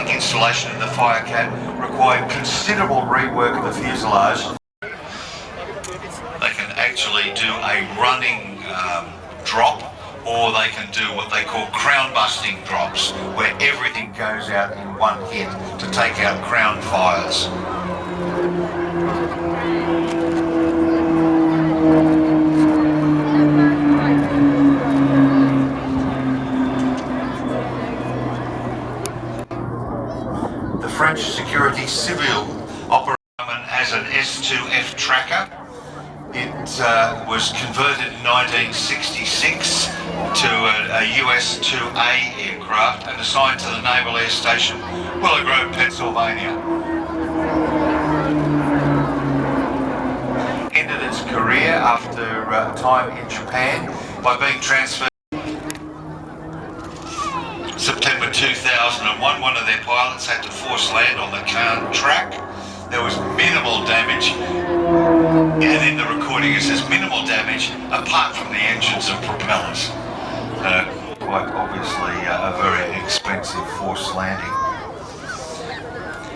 Installation in the Firecat required considerable rework of the fuselage. They can actually do a running drop, or they can do what they call crown busting drops, where everything goes out in one hit to take out crown fires. French Security Civil operated as an S2F tracker. It was converted in 1966 to a US-2A aircraft and assigned to the Naval Air Station, Willow Grove, Pennsylvania. Ended its career after time in Japan by being transferred. September 2001, one of their pilots had to force land on the Cairn track. There was minimal damage, and in the recording it says minimal damage apart from the engines and propellers. Quite obviously a very expensive forced landing.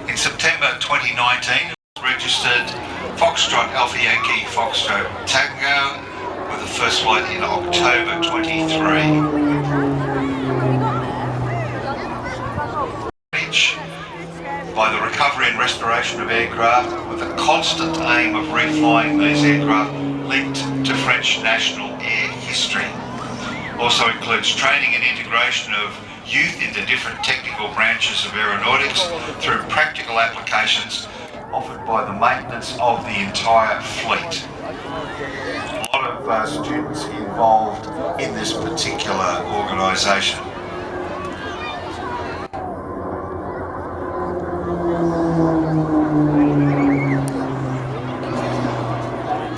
In September 2019, it was registered Foxtrot Alpha Yankee Foxtrot Tango with the first flight in October 23. By the recovery and restoration of aircraft, with a constant aim of reflying these aircraft linked to French national air history. Also includes training and integration of youth into different technical branches of aeronautics through practical applications offered by the maintenance of the entire fleet. A lot of students involved in this particular organisation.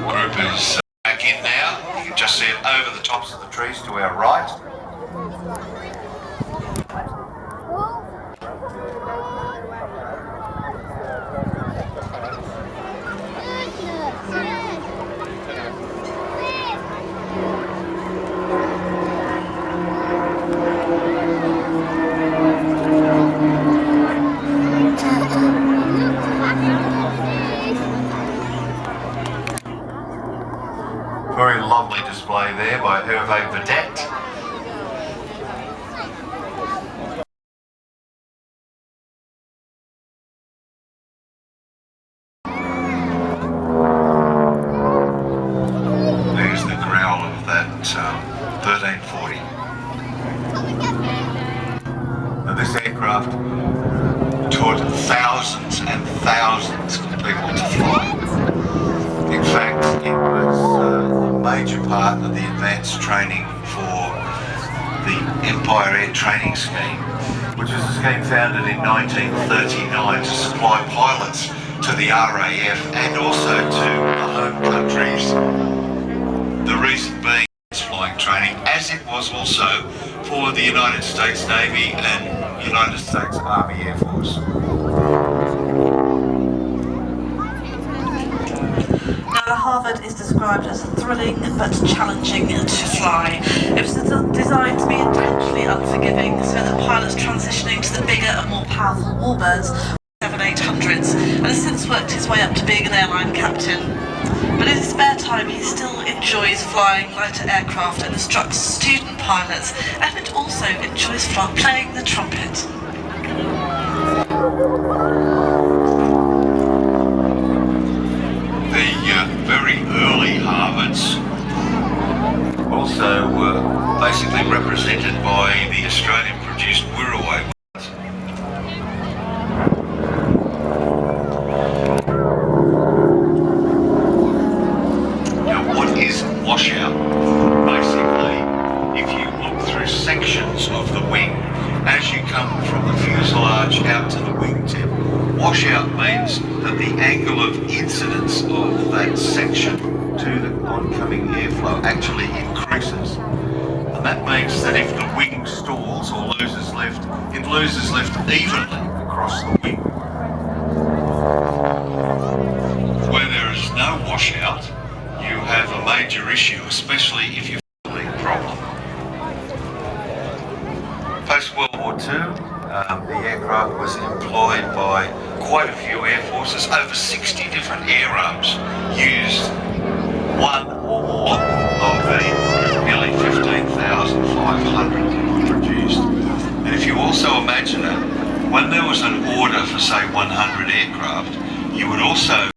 Group is back in now. You can just see it over the tops of the trees to our right. by Hervé Vedette. There's the growl of that 1340. Now this aircraft taught thousands and thousands of people to fly. In fact, it was a major part of the advanced training for the Empire Air Training Scheme, which was a scheme founded in 1939 to supply pilots to the RAF and also to the home countries. The reason being flying training, as it was also for the United States Navy and United States Army Air Force. Now, Harvard is described as thrilling but challenging to fly. It was designed to be intentionally unforgiving so that pilots transitioning to the bigger and more powerful warbirds 7-800s and has since worked his way up to being an airline captain. But in his spare time he still enjoys flying lighter aircraft and instructs student pilots, and it also enjoys playing the trumpet. The very early Harvards also were basically represented by the Australian-produced Wirraway. Now, what is washout? Basically, if you look through sections of the wing, as you come from the fuselage out to the wingtip, washout means that the angle of incidence of that section to the oncoming airflow actually increases. And that means that if the wing stalls or loses lift, it loses lift evenly across the wing. Where there is no washout, you have a major issue, especially if you're feeling a problem. Post-World War II, the aircraft was employed by quite a few air forces. Over 60 different air arms used one or more of the nearly 15,500 produced. And if you also imagine it, when there was an order for say 100 aircraft, you would also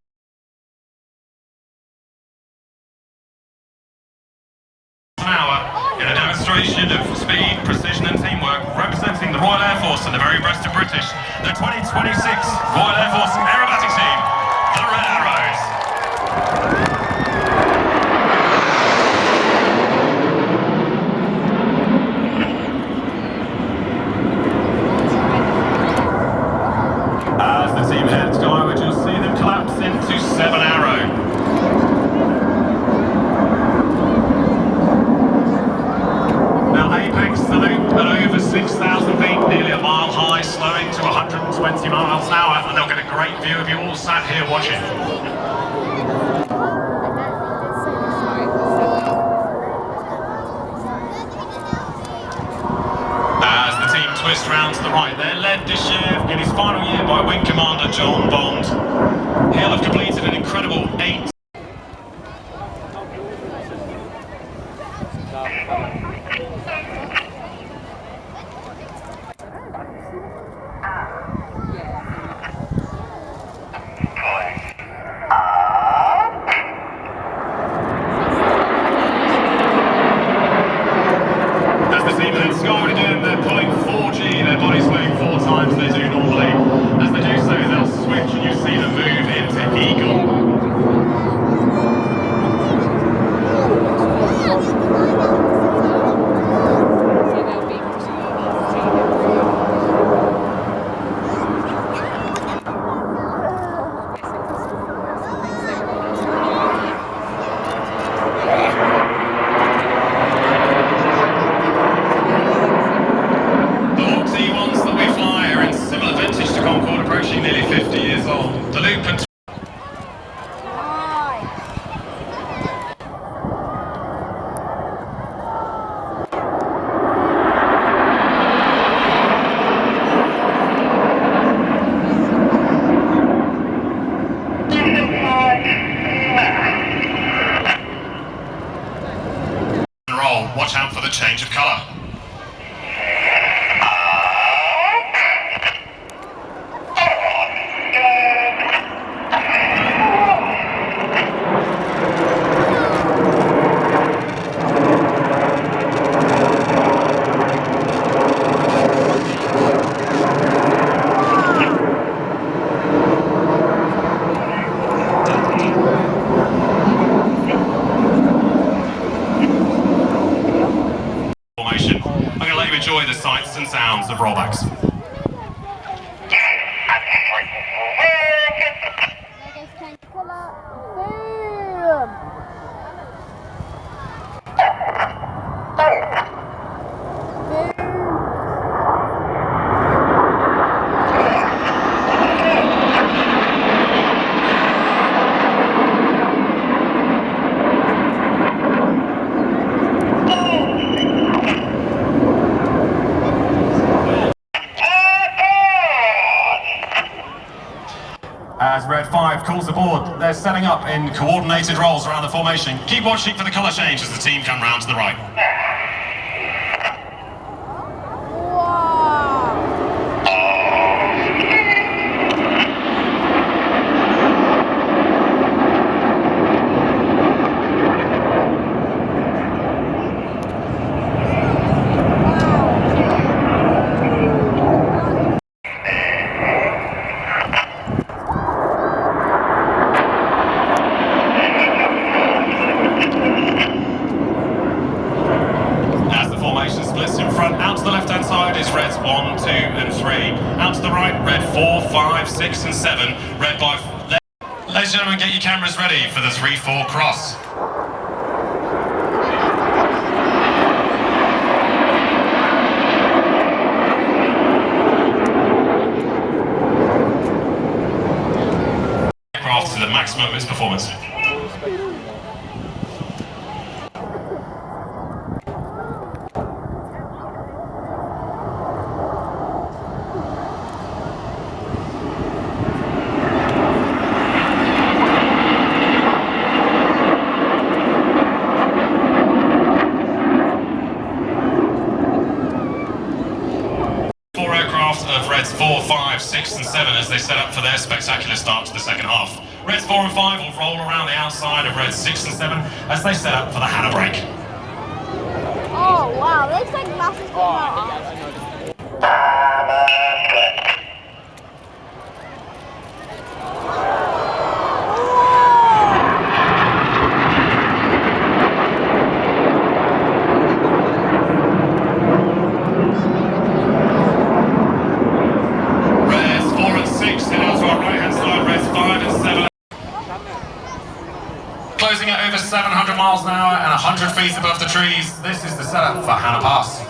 an hour in a demonstration of speed, precision and teamwork, representing the Royal Air Force and the very best of British, the 2026 Royal Air Force Aerobatic Team, the Red Arrows. As the team heads skyward, you'll see them collapse into 7 Arrow. Apex the loop at over 6,000 feet, nearly a mile high, slowing to 120 miles an hour, and they'll get a great view of you all sat here watching. As the team twist round to the right, they're led this year in his final year by Wing Commander John Bond. He'll have completed an incredible 8. They're pulling 4G, their bodies weighing 4 times they do normally. As they do so, they'll switch and you see them move into Eagle. and sounds of rollbacks. As Red 5 calls aboard, they're setting up in coordinated roles around the formation. Keep watching for the colour change as the team come round to the right. Splits in front, out to the left hand side is Reds 1, 2 and 3. Out to the right, Red 4, 5, 6 and 7. Red by left. Ladies and gentlemen, get your cameras ready for the 3-4 cross. Aircraft to the maximum of its performance. 4, 5, 6 and 7 as they set up for their spectacular start to the second half. Reds 4 and 5 will roll around the outside of Reds 6 and 7 as they set up for the Hannah break. Oh wow, looks like massive coming Closing at over 700 miles an hour and 100 feet above the trees, this is the setup for Hannah Pass.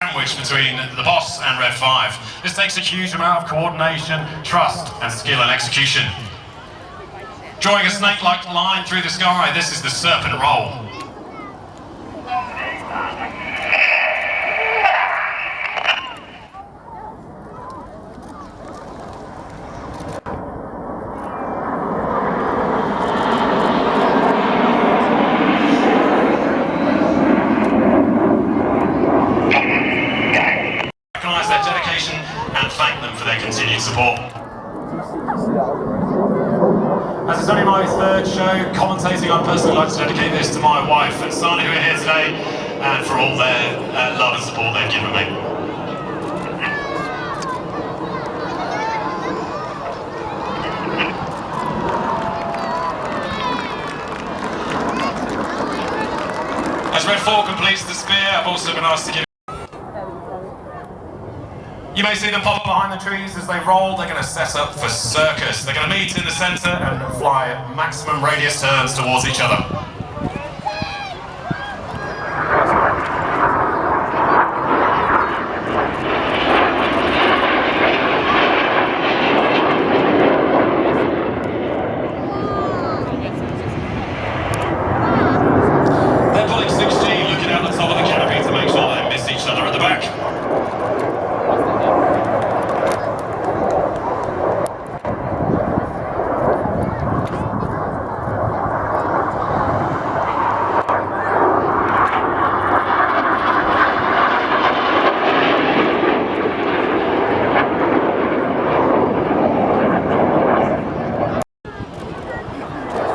Sandwich between the boss and Red 5. This takes a huge amount of coordination, trust and skill and execution. Drawing a snake-like line through the sky, this is the serpent roll. Recognise their dedication and thank them for their continued support. As it's only my third show commentating, I'd personally like to dedicate this to my wife and son who are here today and for all their love and support they've given me. As Red 4 completes the spear, I've also been asked to give. You may see them pop behind the trees as they roll. They're going to set up for circus. They're going to meet in the centre and fly maximum radius turns towards each other. They're pulling 6G, looking out the top of the canopy to make sure they miss each other at the back.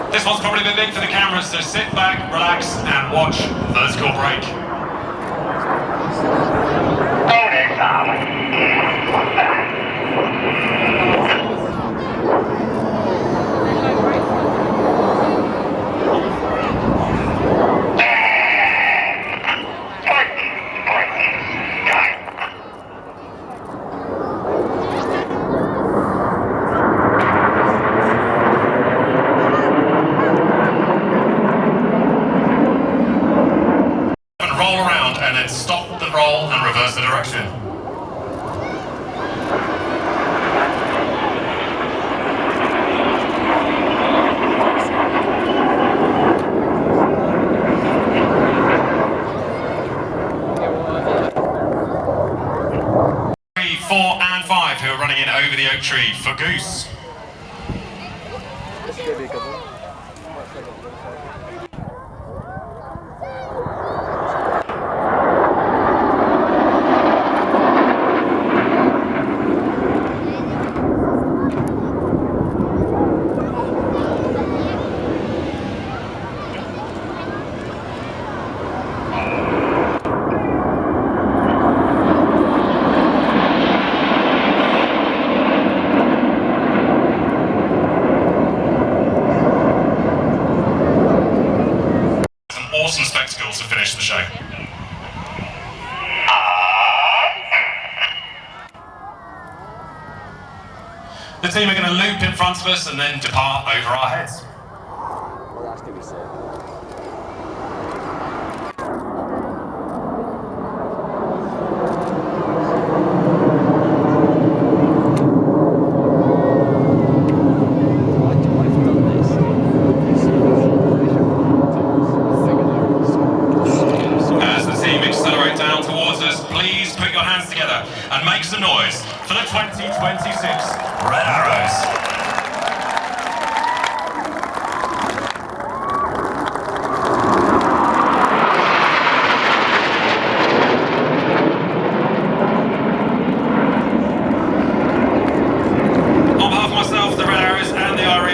This one's probably a bit big for the cameras, so sit back, relax, and watch Vertical Break. round and then stop the roll and reverse the direction. Four and five who are running in over the oak tree for Goose. Awesome spectacles to finish the show. The team are going to loop in front of us and then depart over our heads. Well, that's going to be sick. And make some noise for the 2026 Red Arrows. On behalf of myself, the Red Arrows and the RE.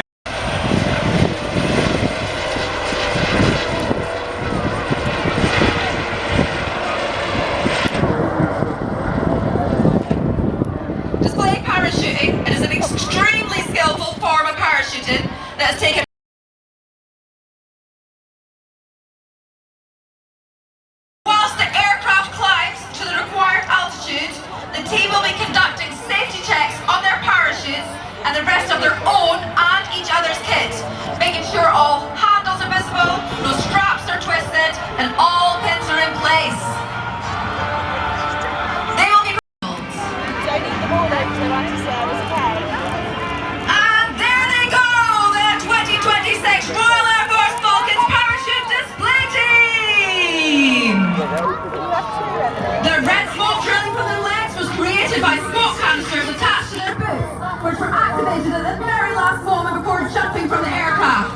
Parachuting. It is an extremely skillful form of parachuting that has taken whilst the aircraft climbs to the required altitude, the team will be conducting safety checks on their parachutes and the rest of their own and each other's kit, making sure all handles are visible, no straps are twisted, and all pins are in place. They will be and there they go, the 2026 Royal Air Force Falcons Parachute Display Team! The red smoke trailing from their legs was created by smoke canisters attached to their boots, which were activated at the very last moment before jumping from the aircraft.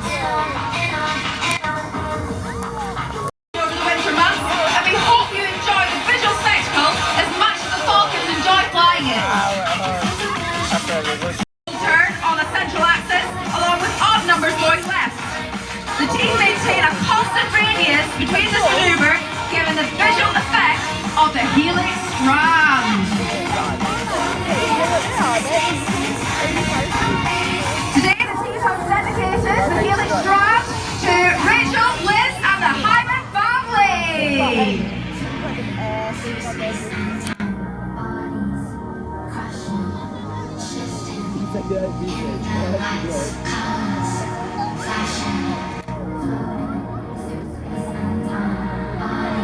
Over the winter months, and we hope you enjoy the visual spectacle as much as the Falcons enjoy flying it. Turn on a central axis along with odd numbers going left. The team maintain a constant radius between this maneuver, giving the visual effect of the helix strand. Today the team have dedicated the helix strand to Rachel, Liz and the Hyman family.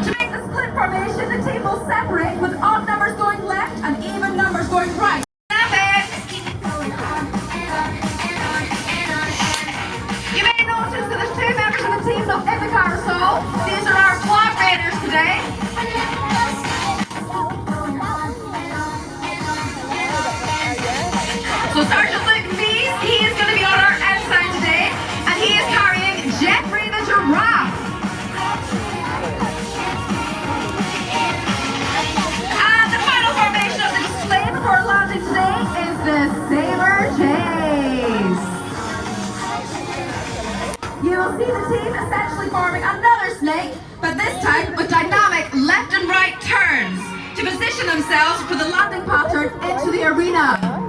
To make the split formation, the team will separate with odd numbers going left and even numbers going right. You may notice that there's two members of the team not in the carousel. These are our flag raiders today. So Sergeant Luke Mees, he is going to be on our ensign today, and he is carrying Jeffrey the Giraffe. And the final formation of the display before landing today is the Sailor Chase. You will see the team essentially forming another snake, but this time with dynamic left and right turns to position themselves for the landing pattern into the arena.